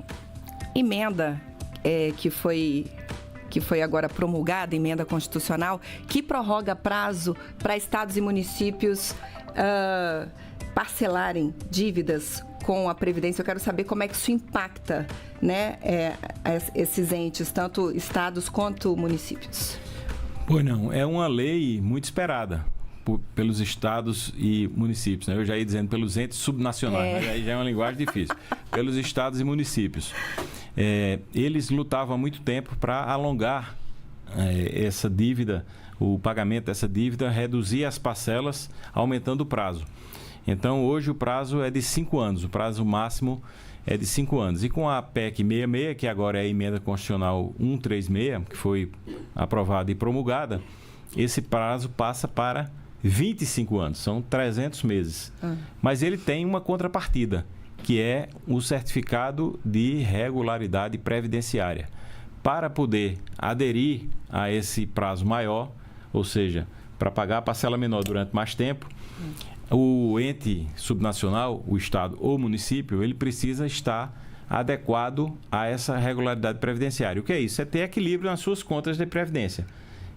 emenda que foi agora promulgada, emenda constitucional, que prorroga prazo para estados e municípios parcelarem dívidas com a Previdência. Eu quero saber como é que isso impacta, né, esses entes, tanto estados quanto municípios. Pois não, é uma lei muito esperada pelos estados e municípios, né? Eu já ia dizendo pelos entes subnacionais, mas aí já é uma linguagem difícil. Pelos estados e municípios. Eles lutavam há muito tempo para alongar essa dívida, o pagamento dessa dívida, reduzir as parcelas, aumentando o prazo. Então, hoje o prazo é de 5 anos, o prazo máximo é de 5 anos. E com a PEC 66, que agora é a Emenda Constitucional 136, que foi aprovada e promulgada, esse prazo passa para 25 anos, são 300 meses. Mas ele tem uma contrapartida, que é o certificado de regularidade previdenciária. Para poder aderir a esse prazo maior, ou seja, para pagar a parcela menor durante mais tempo, o ente subnacional, o Estado ou o município, ele precisa estar adequado a essa regularidade previdenciária. O que é isso? É ter equilíbrio nas suas contas de previdência.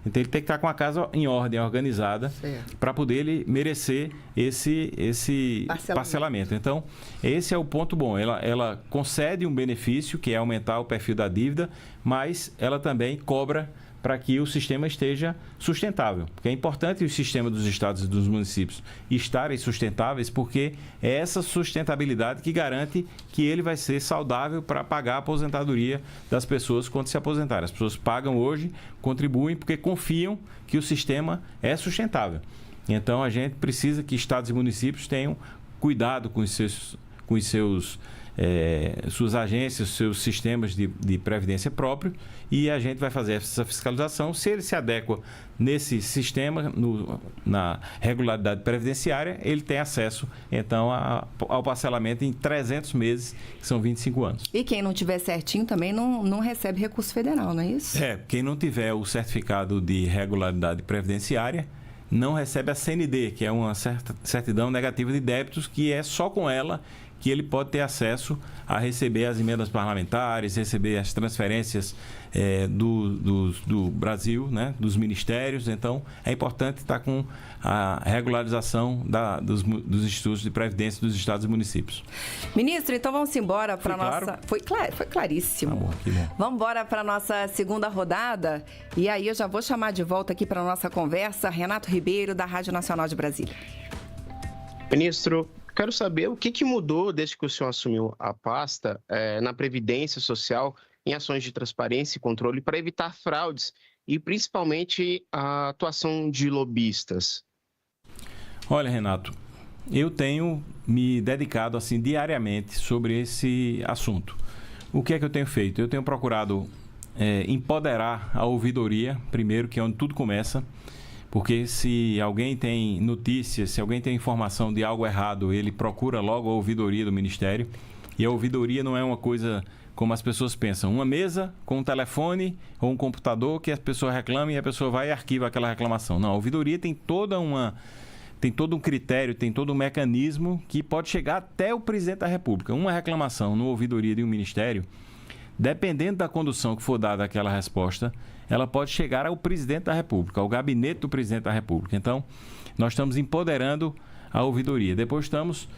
Então, ele tem que estar com a casa em ordem, organizada, para poder ele merecer esse parcelamento. Então, esse é o ponto bom. Ela concede um benefício, que é aumentar o perfil da dívida, mas ela também cobra para que o sistema esteja sustentável. Porque é importante o sistema dos estados e dos municípios estarem sustentáveis, porque é essa sustentabilidade que garante que ele vai ser saudável para pagar a aposentadoria das pessoas quando se aposentarem. As pessoas pagam hoje, contribuem, porque confiam que o sistema é sustentável. Então, a gente precisa que estados e municípios tenham cuidado com suas agências, seus sistemas de previdência próprio, e a gente vai fazer essa fiscalização. Se ele se adequa nesse sistema, na regularidade previdenciária, ele tem acesso, então, ao parcelamento em 300 meses, que são 25 anos. E quem não tiver certinho também não recebe recurso federal, não é isso? Quem não tiver o certificado de regularidade previdenciária, não recebe a CND, que é uma certidão negativa de débitos, que é só com ela que ele pode ter acesso a receber as emendas parlamentares, receber as transferências do Brasil, né, dos ministérios. Então, é importante estar com a regularização dos institutos de previdência dos estados e municípios. Ministro, então vamos embora para a nossa... Claro? Foi claríssimo. Tá bom, que bom. Vamos embora para a nossa segunda rodada. E aí eu já vou chamar de volta aqui para a nossa conversa Renato Ribeiro, da Rádio Nacional de Brasília. Ministro, quero saber o que mudou desde que o senhor assumiu a pasta na Previdência Social em ações de transparência e controle para evitar fraudes e principalmente a atuação de lobistas. Olha, Renato, eu tenho me dedicado assim diariamente sobre esse assunto. O que é que eu tenho feito? Eu tenho procurado empoderar a ouvidoria, primeiro, que é onde tudo começa. Porque se alguém tem notícias, se alguém tem informação de algo errado, ele procura logo a ouvidoria do Ministério. E a ouvidoria não é uma coisa como as pessoas pensam. Uma mesa com um telefone ou um computador que a pessoa reclama e a pessoa vai e arquiva aquela reclamação. Não, a ouvidoria tem todo um critério, tem todo um mecanismo que pode chegar até o presidente da República. Uma reclamação no ouvidoria de um ministério, dependendo da condução que for dada àquela resposta, ela pode chegar ao presidente da República, ao gabinete do presidente da República. Então, nós estamos empoderando a ouvidoria. Depois estamos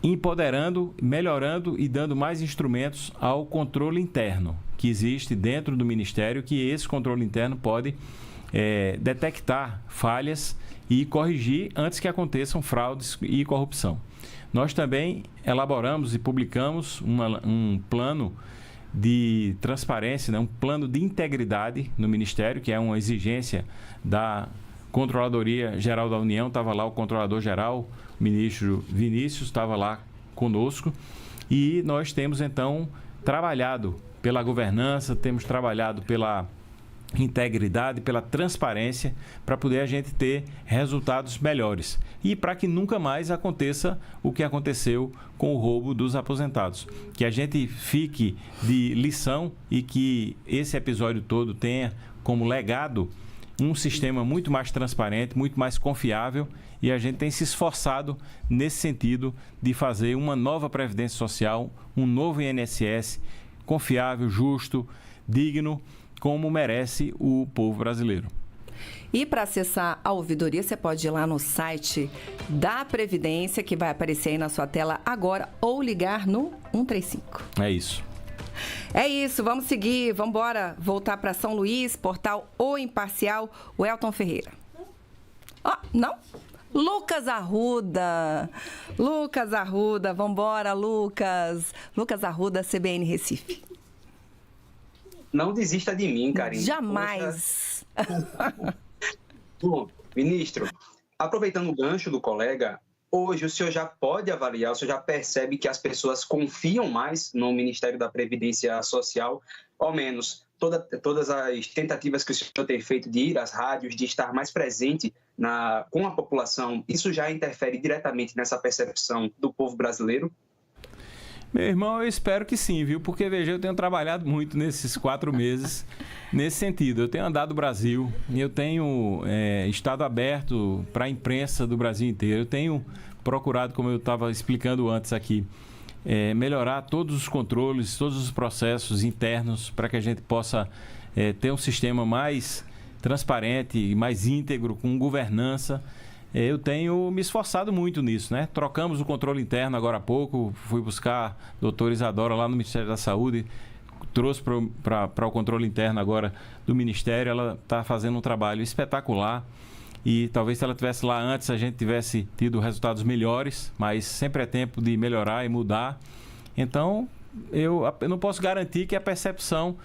empoderando, melhorando e dando mais instrumentos ao controle interno que existe dentro do Ministério, que esse controle interno pode detectar falhas e corrigir antes que aconteçam fraudes e corrupção. Nós também elaboramos e publicamos um plano de transparência, né? Um plano de integridade no Ministério, que é uma exigência da Controladoria Geral da União. Estava lá o Controlador-Geral, o ministro Vinícius, estava lá conosco. E nós temos, então, trabalhado pela governança, temos trabalhado pela integridade, pela transparência, para poder a gente ter resultados melhores e para que nunca mais aconteça o que aconteceu com o roubo dos aposentados. Que a gente fique de lição e que esse episódio todo tenha como legado um sistema muito mais transparente, muito mais confiável, e a gente tem se esforçado nesse sentido de fazer uma nova Previdência Social, um novo INSS confiável, justo, digno, como merece o povo brasileiro. E para acessar a ouvidoria, você pode ir lá no site da Previdência, que vai aparecer aí na sua tela agora, ou ligar no 135. É isso. É isso, vamos seguir, vamos embora, voltar para São Luís, portal O Imparcial, o Elton Ferreira. Não? Lucas Arruda, vamos embora, Lucas Arruda, CBN Recife. Não desista de mim, Karine. Jamais. Bom, ministro, aproveitando o gancho do colega, hoje o senhor já pode avaliar, o senhor já percebe que as pessoas confiam mais no Ministério da Previdência Social, ao menos todas as tentativas que o senhor tem feito de ir às rádios, de estar mais presente com a população, isso já interfere diretamente nessa percepção do povo brasileiro? Meu irmão, eu espero que sim, viu? Porque, veja, eu tenho trabalhado muito nesses 4 meses nesse sentido. Eu tenho andado o Brasil, eu tenho estado aberto para a imprensa do Brasil inteiro. Eu tenho procurado, como eu estava explicando antes aqui, melhorar todos os controles, todos os processos internos para que a gente possa ter um sistema mais transparente e mais íntegro, com governança. Eu tenho me esforçado muito nisso, né? Trocamos o controle interno agora há pouco, fui buscar a doutora Isadora lá no Ministério da Saúde, trouxe para o controle interno agora do Ministério. Ela está fazendo um trabalho espetacular e talvez se ela estivesse lá antes a gente tivesse tido resultados melhores, mas sempre é tempo de melhorar e mudar. Então, eu não posso garantir que a percepção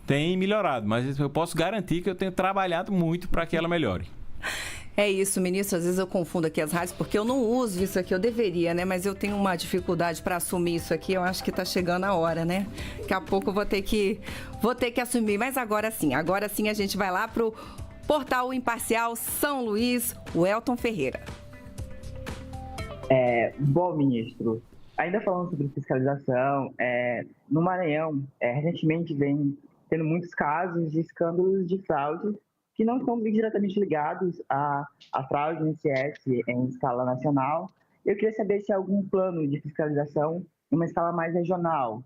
tem melhorado, mas eu posso garantir que eu tenho trabalhado muito para que ela melhore. É isso, ministro, às vezes eu confundo aqui as rádios, porque eu não uso isso aqui, eu deveria, né? Mas eu tenho uma dificuldade para assumir isso aqui, eu acho que está chegando a hora, né? Daqui a pouco eu vou ter que assumir, mas agora sim a gente vai lá para o Portal Imparcial São Luís, o Elton Ferreira. Bom, ministro, ainda falando sobre fiscalização, no Maranhão, recentemente vem tendo muitos casos de escândalos de fraude que não estão diretamente ligados à fraude no INSS em escala nacional. Eu queria saber se há algum plano de fiscalização em uma escala mais regional,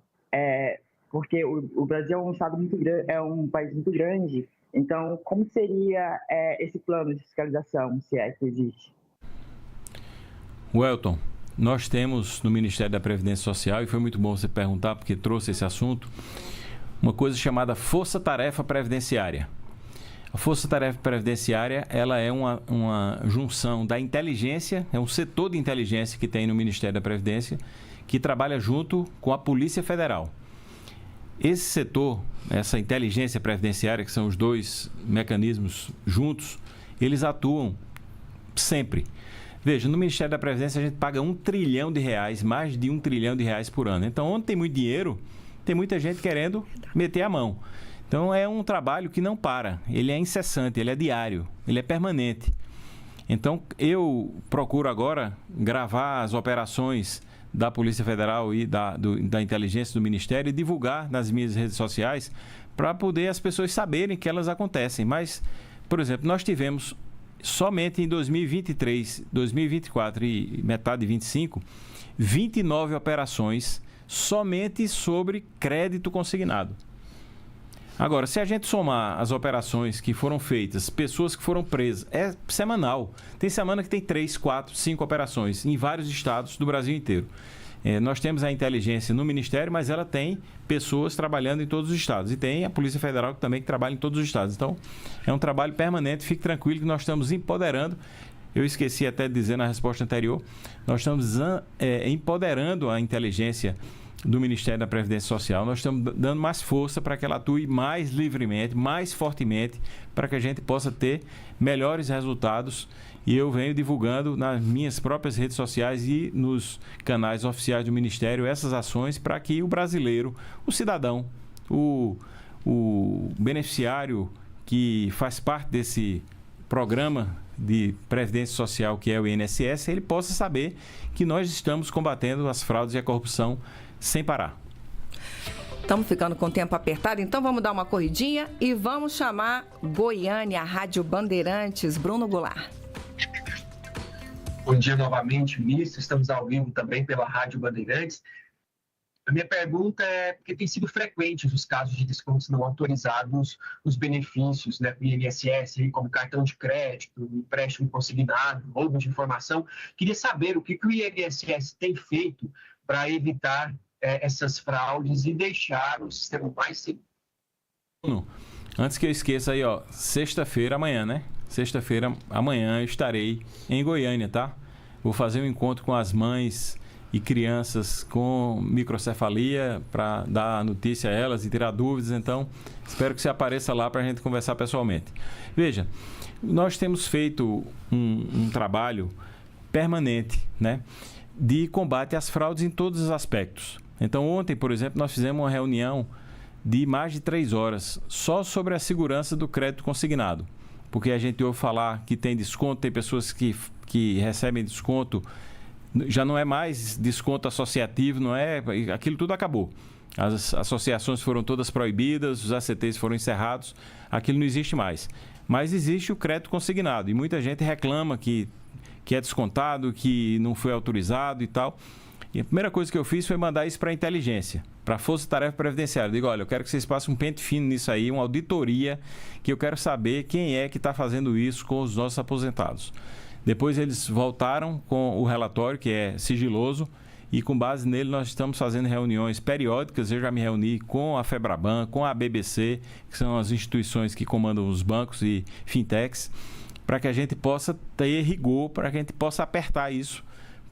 porque o Brasil é um estado muito grande, é um país muito grande. Então, como seria esse plano de fiscalização, se é que existe? Welton, nós temos no Ministério da Previdência Social, e foi muito bom você perguntar, porque trouxe esse assunto, uma coisa chamada Força Tarefa Previdenciária. A Força Tarefa Previdenciária, ela é uma junção da inteligência, é um setor de inteligência que tem no Ministério da Previdência, que trabalha junto com a Polícia Federal. Esse setor, essa inteligência previdenciária, que são os dois mecanismos juntos, eles atuam sempre. Veja, no Ministério da Previdência a gente paga R$1 trilhão, mais de R$1 trilhão por ano. Então, onde tem muito dinheiro, tem muita gente querendo meter a mão. Então, é um trabalho que não para, ele é incessante, ele é diário, ele é permanente. Então, eu procuro agora gravar as operações da Polícia Federal e da inteligência do Ministério e divulgar nas minhas redes sociais para poder as pessoas saberem que elas acontecem. Mas, por exemplo, nós tivemos somente em 2023, 2024 e metade de 2025, 29 operações somente sobre crédito consignado. Agora, se a gente somar as operações que foram feitas, pessoas que foram presas, é semanal. Tem semana que tem 3, 4, 5 operações em vários estados do Brasil inteiro. Nós temos a inteligência no Ministério, mas ela tem pessoas trabalhando em todos os estados. E tem a Polícia Federal também que trabalha em todos os estados. Então, é um trabalho permanente. Fique tranquilo que nós estamos empoderando. Eu esqueci até de dizer na resposta anterior, nós estamos empoderando a inteligência do Ministério da Previdência Social. Nós estamos dando mais força para que ela atue mais livremente, mais fortemente, para que a gente possa ter melhores resultados. E eu venho divulgando nas minhas próprias redes sociais e nos canais oficiais do Ministério essas ações para que o brasileiro, o cidadão, o beneficiário que faz parte desse programa de Previdência Social, que é o INSS, ele possa saber que nós estamos combatendo as fraudes e a corrupção sem parar. Estamos ficando com o tempo apertado, então vamos dar uma corridinha e vamos chamar Goiânia, a Rádio Bandeirantes, Bruno Goulart. Bom dia novamente, ministro. Estamos ao vivo também pela Rádio Bandeirantes. A minha pergunta é porque tem sido frequentes os casos de descontos não autorizados nos benefícios, né, do INSS, como cartão de crédito, empréstimo consignado, roubo de informação. Queria saber o que o INSS tem feito para evitar essas fraudes e deixar o sistema mais seguro. Antes que eu esqueça aí, sexta-feira amanhã, né? Sexta-feira amanhã eu estarei em Goiânia, tá? Vou fazer um encontro com as mães e crianças com microcefalia para dar a notícia a elas e tirar dúvidas. Então, espero que você apareça lá para a gente conversar pessoalmente. Veja, nós temos feito um trabalho permanente, né, de combate às fraudes em todos os aspectos. Então, ontem, por exemplo, nós fizemos uma reunião de mais de 3 horas só sobre a segurança do crédito consignado, porque a gente ouve falar que tem desconto, tem pessoas que recebem desconto, já não é mais desconto associativo, não é, aquilo tudo acabou. As associações foram todas proibidas, os ACTs foram encerrados, aquilo não existe mais. Mas existe o crédito consignado e muita gente reclama que é descontado, que não foi autorizado e tal. E a primeira coisa que eu fiz foi mandar isso para a inteligência, para a Força Tarefa Previdenciária. Eu digo, olha, eu quero que vocês passem um pente fino nisso aí, uma auditoria, que eu quero saber quem é que está fazendo isso com os nossos aposentados. Depois eles voltaram com o relatório, que é sigiloso, e com base nele nós estamos fazendo reuniões periódicas. Eu já me reuni com a Febraban, com a BBC, que são as instituições que comandam os bancos e fintechs, para que a gente possa ter rigor, para que a gente possa apertar isso,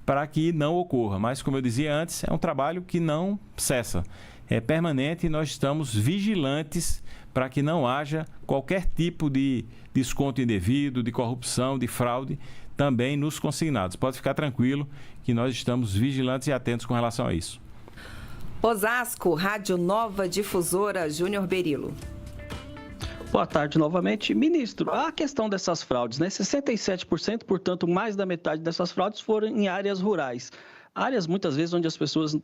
para que não ocorra. Mas, como eu dizia antes, é um trabalho que não cessa. É permanente e nós estamos vigilantes para que não haja qualquer tipo de desconto indevido, de corrupção, de fraude, também nos consignados. Pode ficar tranquilo que nós estamos vigilantes e atentos com relação a isso. Osasco, Rádio Nova Difusora, Júnior Berilo. Boa tarde novamente. Ministro, a questão dessas fraudes, né? 67%, portanto, mais da metade dessas fraudes foram em áreas rurais. Áreas, muitas vezes, onde as pessoas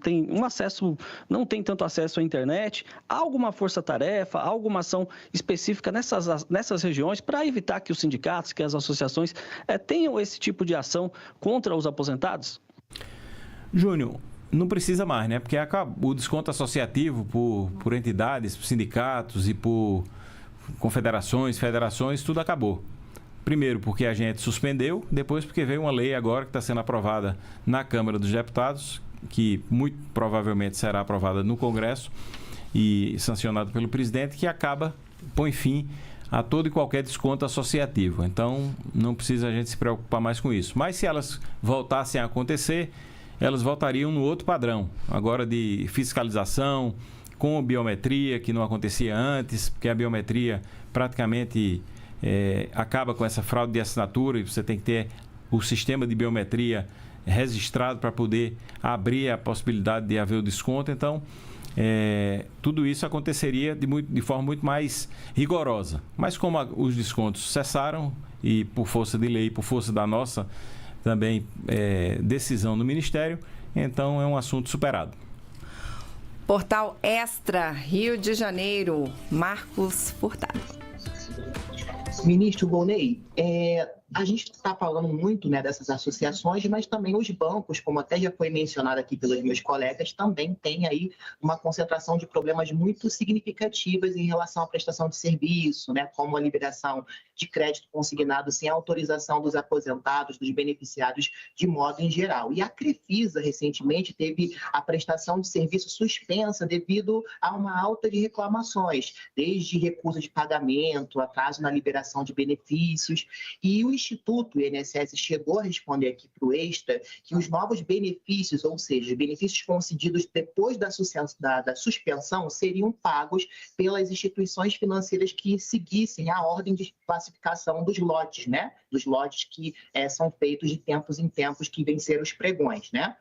não têm tanto acesso à internet. Há alguma força-tarefa, alguma ação específica nessas regiões para evitar que os sindicatos, que as associações tenham esse tipo de ação contra os aposentados? Júnior, não precisa mais, né? Porque o desconto associativo por entidades, por sindicatos e por confederações, federações, tudo acabou. Primeiro porque a gente suspendeu, depois porque veio uma lei agora que está sendo aprovada na Câmara dos Deputados, que muito provavelmente será aprovada no Congresso e sancionada pelo presidente, que põe fim a todo e qualquer desconto associativo. Então, não precisa a gente se preocupar mais com isso. Mas se elas voltassem a acontecer, elas voltariam no outro padrão, agora de fiscalização, com biometria, que não acontecia antes, porque a biometria praticamente acaba com essa fraude de assinatura e você tem que ter o sistema de biometria registrado para poder abrir a possibilidade de haver o desconto. Então, tudo isso aconteceria de forma muito mais rigorosa. Mas como os descontos cessaram e por força de lei, por força da nossa também decisão do Ministério, então é um assunto superado. Portal Extra, Rio de Janeiro, Marcos Furtado. Ministro Volney, a gente está falando muito, né, dessas associações, mas também os bancos, como até já foi mencionado aqui pelos meus colegas, também tem aí uma concentração de problemas muito significativas em relação à prestação de serviço, né, como a liberação de crédito consignado sem autorização dos aposentados, dos beneficiários de modo em geral. E a Crefisa, recentemente, teve a prestação de serviço suspensa devido a uma alta de reclamações, desde recusa de pagamento, atraso na liberação de benefícios. E o Instituto INSS chegou a responder aqui para o Extra que os novos benefícios, ou seja, os benefícios concedidos depois da suspensão, seriam pagos pelas instituições financeiras que seguissem a ordem de classificação dos lotes, né? Dos lotes que são feitos de tempos em tempos, que venceram os pregões, né?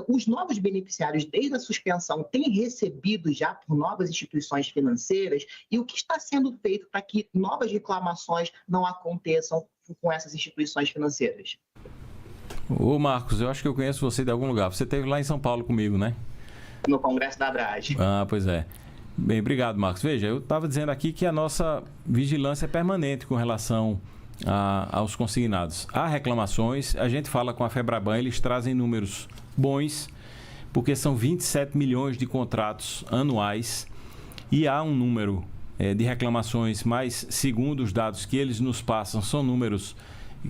Os novos beneficiários, desde a suspensão, têm recebido já por novas instituições financeiras, e o que está sendo feito para que novas reclamações não aconteçam com essas instituições financeiras? Ô Marcos, eu acho que eu conheço você de algum lugar. Você esteve lá em São Paulo comigo, né? No Congresso da Abrage. Ah, pois é. Bem, obrigado, Marcos. Veja, eu estava dizendo aqui que a nossa vigilância é permanente com relação aos consignados. Há reclamações, a gente fala com a Febraban, eles trazem números bons, porque são 27 milhões de contratos anuais e há um número de reclamações, mas segundo os dados que eles nos passam, são números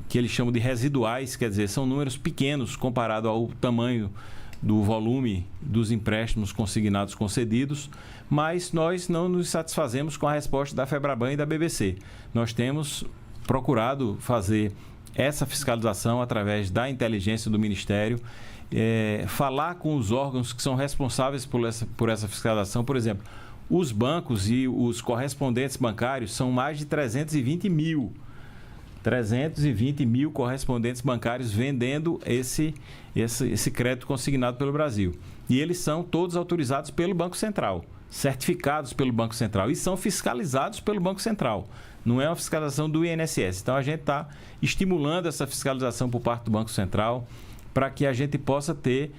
que eles chamam de residuais, quer dizer, são números pequenos comparado ao tamanho do volume dos empréstimos consignados concedidos, mas nós não nos satisfazemos com a resposta da Febraban e da BBC. Nós temos procurado fazer essa fiscalização através da inteligência do Ministério, falar com os órgãos que são responsáveis por essa fiscalização. Por exemplo, os bancos e os correspondentes bancários são mais de 320 mil. 320 mil correspondentes bancários vendendo esse crédito consignado pelo Brasil. E eles são todos autorizados pelo Banco Central, certificados pelo Banco Central e são fiscalizados pelo Banco Central. Não é uma fiscalização do INSS. Então, a gente está estimulando essa fiscalização por parte do Banco Central para que a gente possa ter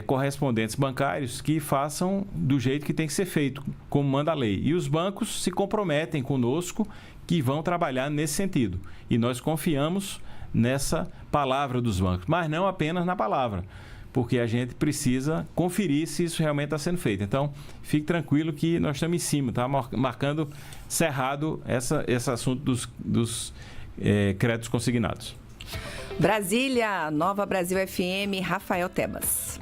correspondentes bancários que façam do jeito que tem que ser feito, como manda a lei. E os bancos se comprometem conosco que vão trabalhar nesse sentido. E nós confiamos nessa palavra dos bancos, mas não apenas na palavra, porque a gente precisa conferir se isso realmente está sendo feito. Então, fique tranquilo que nós estamos em cima, tá marcando cerrado esse assunto dos créditos consignados. Brasília, Nova Brasil FM, Rafael Tebas.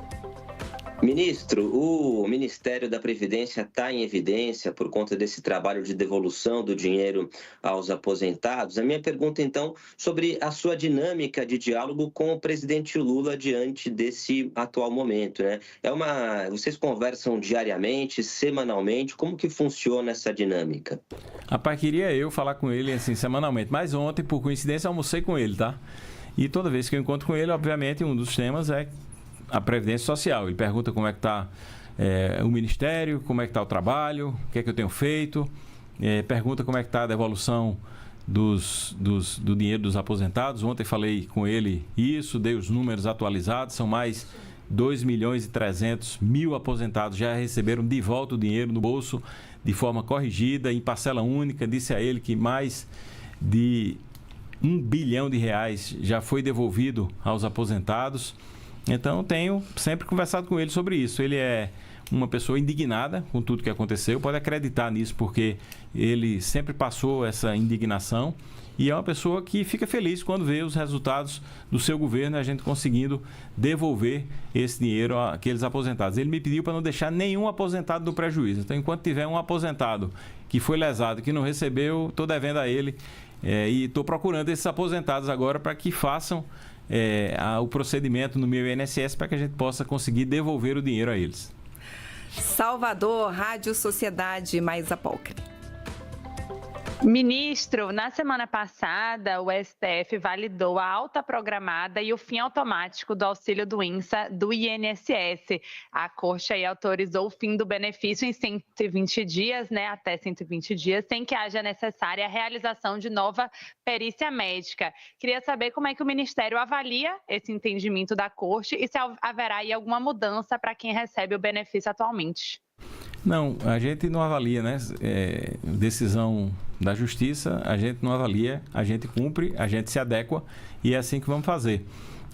Ministro, o Ministério da Previdência está em evidência por conta desse trabalho de devolução do dinheiro aos aposentados. A minha pergunta, então, sobre a sua dinâmica de diálogo com o presidente Lula diante desse atual momento, né? Vocês conversam diariamente, semanalmente? Como que funciona essa dinâmica? Rapaz, queria eu falar com ele assim, semanalmente, mas ontem, por coincidência, almocei com ele, tá? E toda vez que eu encontro com ele, obviamente, um dos temas é a Previdência Social. Ele pergunta como é que está o Ministério, como é que está o trabalho, o que é que eu tenho feito, pergunta como é que está a devolução do dinheiro dos aposentados. Ontem falei com ele isso, dei os números atualizados, são mais 2.300.000 aposentados já receberam de volta o dinheiro no bolso de forma corrigida, em parcela única. Disse a ele que mais de R$1 bilhão já foi devolvido aos aposentados. Então, tenho sempre conversado com ele sobre isso. Ele é uma pessoa indignada com tudo que aconteceu, pode acreditar nisso, porque ele sempre passou essa indignação e é uma pessoa que fica feliz quando vê os resultados do seu governo e a gente conseguindo devolver esse dinheiro àqueles aposentados. Ele me pediu para não deixar nenhum aposentado no prejuízo. Então, enquanto tiver um aposentado que foi lesado, que não recebeu, estou devendo a ele e estou procurando esses aposentados agora para que façam o procedimento no meu INSS para que a gente possa conseguir devolver o dinheiro a eles. Salvador, Rádio Sociedade, Maísa Polker. Ministro, na semana passada, o STF validou a alta programada e o fim automático do auxílio do INSS. A Corte aí autorizou o fim do benefício em 120 dias, até 120 dias, sem que haja necessária a realização de nova perícia médica. Queria saber como é que o Ministério avalia esse entendimento da Corte e se haverá aí alguma mudança para quem recebe o benefício atualmente. Não, a gente não avalia, decisão da Justiça, a gente não avalia, a gente cumpre, a gente se adequa e é assim que vamos fazer.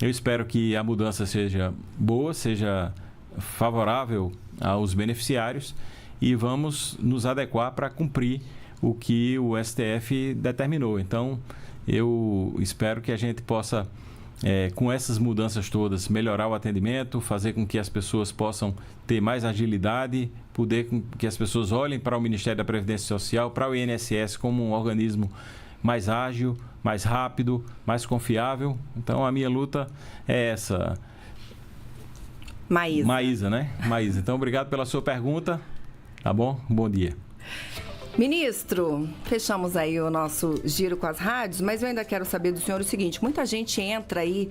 Eu espero que a mudança seja boa, seja favorável aos beneficiários e vamos nos adequar para cumprir o que o STF determinou. Então, eu espero que a gente possa, com essas mudanças todas, melhorar o atendimento, fazer com que as pessoas possam ter mais agilidade, poder com que as pessoas olhem para o Ministério da Previdência Social, para o INSS como um organismo mais ágil, mais rápido, mais confiável. Então, a minha luta é essa. Maísa, né? Maísa. Então, obrigado pela sua pergunta. Tá bom? Bom dia. Ministro, fechamos aí o nosso giro com as rádios, mas eu ainda quero saber do senhor o seguinte: muita gente entra aí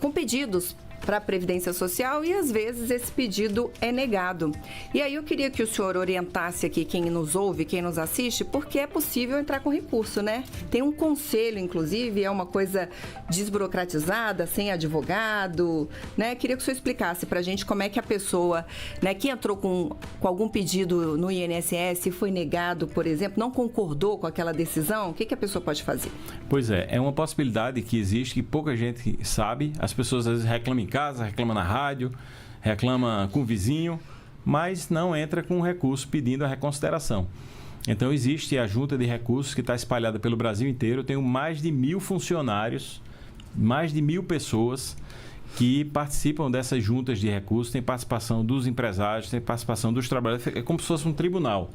com pedidos para a Previdência Social e às vezes esse pedido é negado. E aí eu queria que o senhor orientasse aqui quem nos ouve, quem nos assiste, porque é possível entrar com recurso, né? Tem um conselho, inclusive, é uma coisa desburocratizada, sem advogado, né? Queria que o senhor explicasse para a gente como é que a pessoa, que entrou com algum pedido no INSS e foi negado, por exemplo, não concordou com aquela decisão, o que a pessoa pode fazer? Pois é uma possibilidade que existe, que pouca gente sabe. As pessoas às vezes reclamam em casa, reclama na rádio, reclama com o vizinho, mas não entra com recurso pedindo a reconsideração. Então, existe a junta de recursos que está espalhada pelo Brasil inteiro. Eu tenho mais de 1.000 funcionários, mais de 1.000 pessoas que participam dessas juntas de recursos. Tem participação dos empresários, tem participação dos trabalhadores. É como se fosse um tribunal.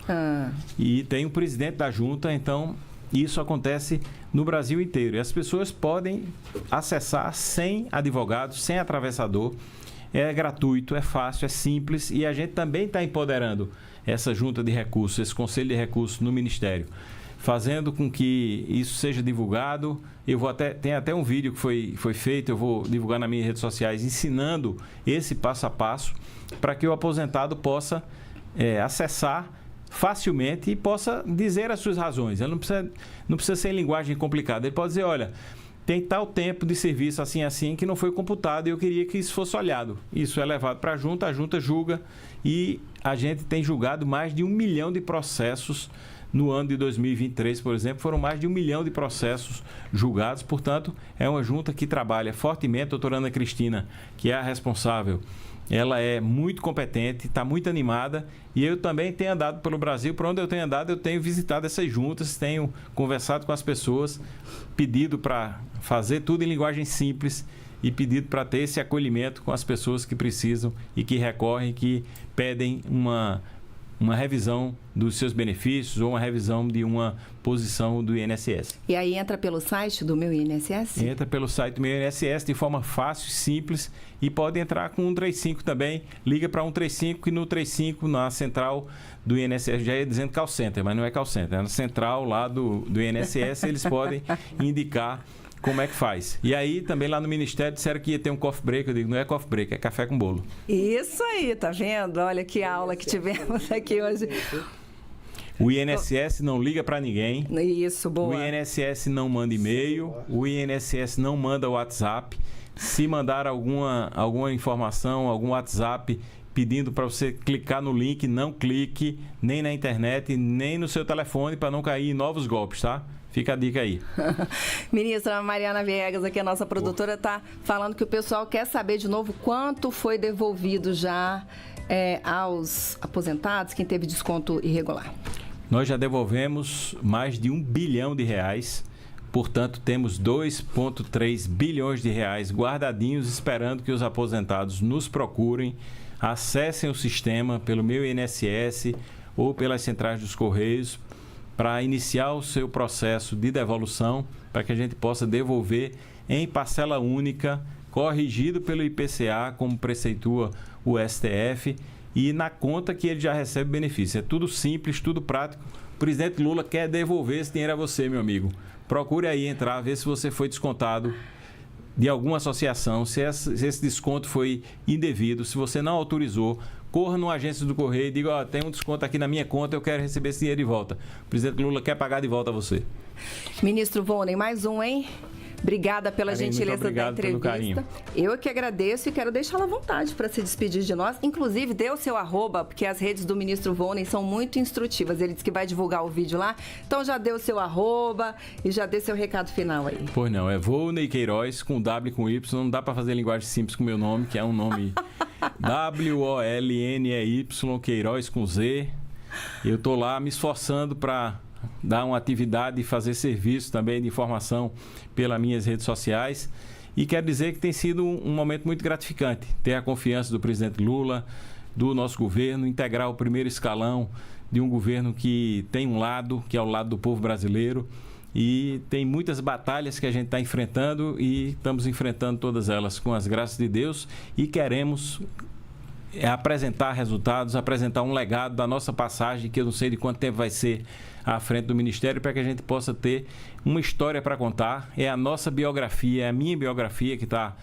E tem o presidente da junta, então isso acontece no Brasil inteiro. E as pessoas podem acessar sem advogados, sem atravessador. É gratuito, é fácil, é simples. E a gente também está empoderando essa junta de recursos, esse conselho de recursos no Ministério, fazendo com que isso seja divulgado. Tem até um vídeo que foi feito, eu vou divulgar nas minhas redes sociais, ensinando esse passo a passo para que o aposentado possa acessar facilmente e possa dizer as suas razões. Ele não precisa ser em linguagem complicada. Ele pode dizer, olha, tem tal tempo de serviço assim que não foi computado e eu queria que isso fosse olhado. Isso é levado para a junta julga e a gente tem julgado mais de 1 milhão de processos no ano de 2023, por exemplo, foram mais de 1 milhão de processos julgados. Portanto, é uma junta que trabalha fortemente. A doutora Ana Cristina, que é a responsável, ela é muito competente, está muito animada e eu também tenho andado pelo Brasil. Por onde eu tenho andado, eu tenho visitado essas juntas, tenho conversado com as pessoas, pedido para fazer tudo em linguagem simples e pedido para ter esse acolhimento com as pessoas que precisam e que recorrem, que pedem uma revisão dos seus benefícios ou uma revisão de uma posição do INSS. E aí entra pelo site do Meu INSS? Entra pelo site do Meu INSS de forma fácil, simples, e pode entrar com 135 também. Liga para 135 e no 35, na central do INSS, já ia dizendo call center, mas não é call center, é na central lá do INSS, eles podem indicar como é que faz. E aí, também lá no Ministério, disseram que ia ter um coffee break. Eu digo, não é coffee break, é café com bolo. Isso aí, tá vendo? Olha que aula que tivemos aqui hoje. O INSS não liga para ninguém. Isso, boa. O INSS não manda e-mail. O INSS não manda WhatsApp. Se mandar alguma informação, algum WhatsApp pedindo para você clicar no link, não clique nem na internet, nem no seu telefone para não cair em novos golpes, tá? Fica a dica aí. Ministra Mariana Viegas, aqui a nossa produtora, está falando que o pessoal quer saber de novo quanto foi devolvido já aos aposentados, quem teve desconto irregular. Nós já devolvemos mais de R$1 bilhão, portanto temos 2,3 bilhões de reais guardadinhos esperando que os aposentados nos procurem, acessem o sistema pelo Meu INSS ou pelas centrais dos Correios, para iniciar o seu processo de devolução, para que a gente possa devolver em parcela única, corrigido pelo IPCA, como preceitua o STF, e na conta que ele já recebe benefício. É tudo simples, tudo prático. O presidente Lula quer devolver esse dinheiro a você, meu amigo. Procure aí entrar, ver se você foi descontado de alguma associação, se esse desconto foi indevido, se você não autorizou. Corra numa agência do Correio e diga, tem um desconto aqui na minha conta, eu quero receber esse dinheiro de volta. O presidente Lula quer pagar de volta a você. Ministro Volney, mais um, hein? Obrigada pela gentileza da entrevista. Eu que agradeço e quero deixá-la à vontade para se despedir de nós. Inclusive, dê o seu @ porque as redes do ministro Volney são muito instrutivas. Ele disse que vai divulgar o vídeo lá. Então já dê o seu @ e já dê seu recado final aí. Pois não, é Volney Queiroz com W e com Y. Não dá para fazer linguagem simples com o meu nome, que é um nome WOLNEY, Queiroz com Z. Eu estou lá me esforçando para dar uma atividade e fazer serviço também de informação pelas minhas redes sociais. E quero dizer que tem sido um momento muito gratificante ter a confiança do presidente Lula, do nosso governo, integrar o primeiro escalão de um governo que tem um lado, que é o lado do povo brasileiro, e tem muitas batalhas que a gente está enfrentando e estamos enfrentando todas elas com as graças de Deus e queremos apresentar resultados, apresentar um legado da nossa passagem, que eu não sei de quanto tempo vai ser à frente do Ministério, para que a gente possa ter uma história para contar. É a nossa biografia, é a minha biografia que está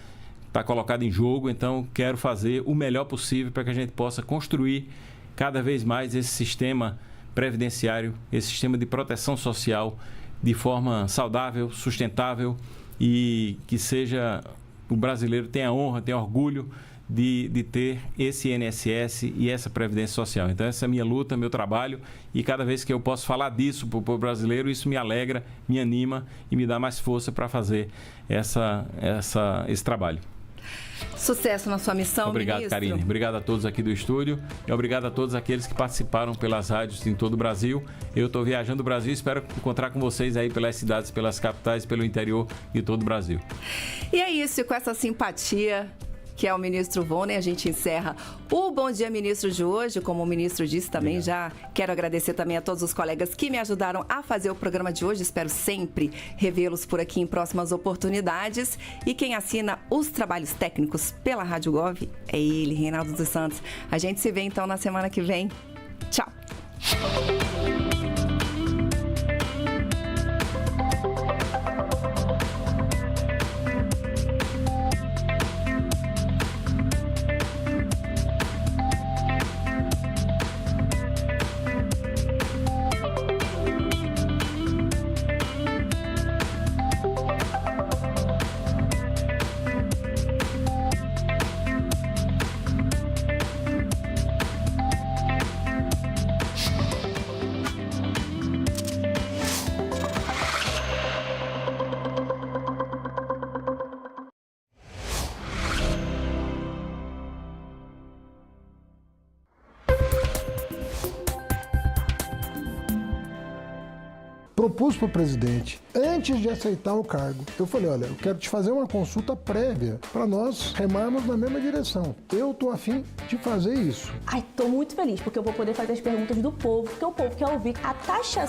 colocada em jogo, então quero fazer o melhor possível para que a gente possa construir cada vez mais esse sistema previdenciário, esse sistema de proteção social de forma saudável, sustentável e que seja, o brasileiro tenha honra, tenha orgulho de ter esse INSS e essa Previdência Social. Então essa é a minha luta, meu trabalho, e cada vez que eu posso falar disso para o povo brasileiro, isso me alegra, me anima e me dá mais força para fazer esse trabalho. Sucesso na sua missão, obrigado, ministro. Karine. Obrigado a todos aqui do estúdio e obrigado a todos aqueles que participaram pelas rádios em todo o Brasil. Eu estou viajando o Brasil e espero encontrar com vocês aí pelas cidades, pelas capitais, pelo interior de todo o Brasil. E é isso, com essa simpatia que é o ministro Volney, a gente encerra o Bom Dia Ministro de hoje. Como o ministro disse também, já quero agradecer também a todos os colegas que me ajudaram a fazer o programa de hoje. Espero sempre revê-los por aqui em próximas oportunidades. E quem assina os trabalhos técnicos pela Rádio Gov é ele, Reinaldo dos Santos. A gente se vê então na semana que vem. Tchau! propus para o presidente, antes de aceitar o cargo, eu falei, olha, eu quero te fazer uma consulta prévia para nós remarmos na mesma direção. Eu tô a fim de fazer isso. Ai, tô muito feliz, porque eu vou poder fazer as perguntas do povo, porque o povo quer ouvir a taxação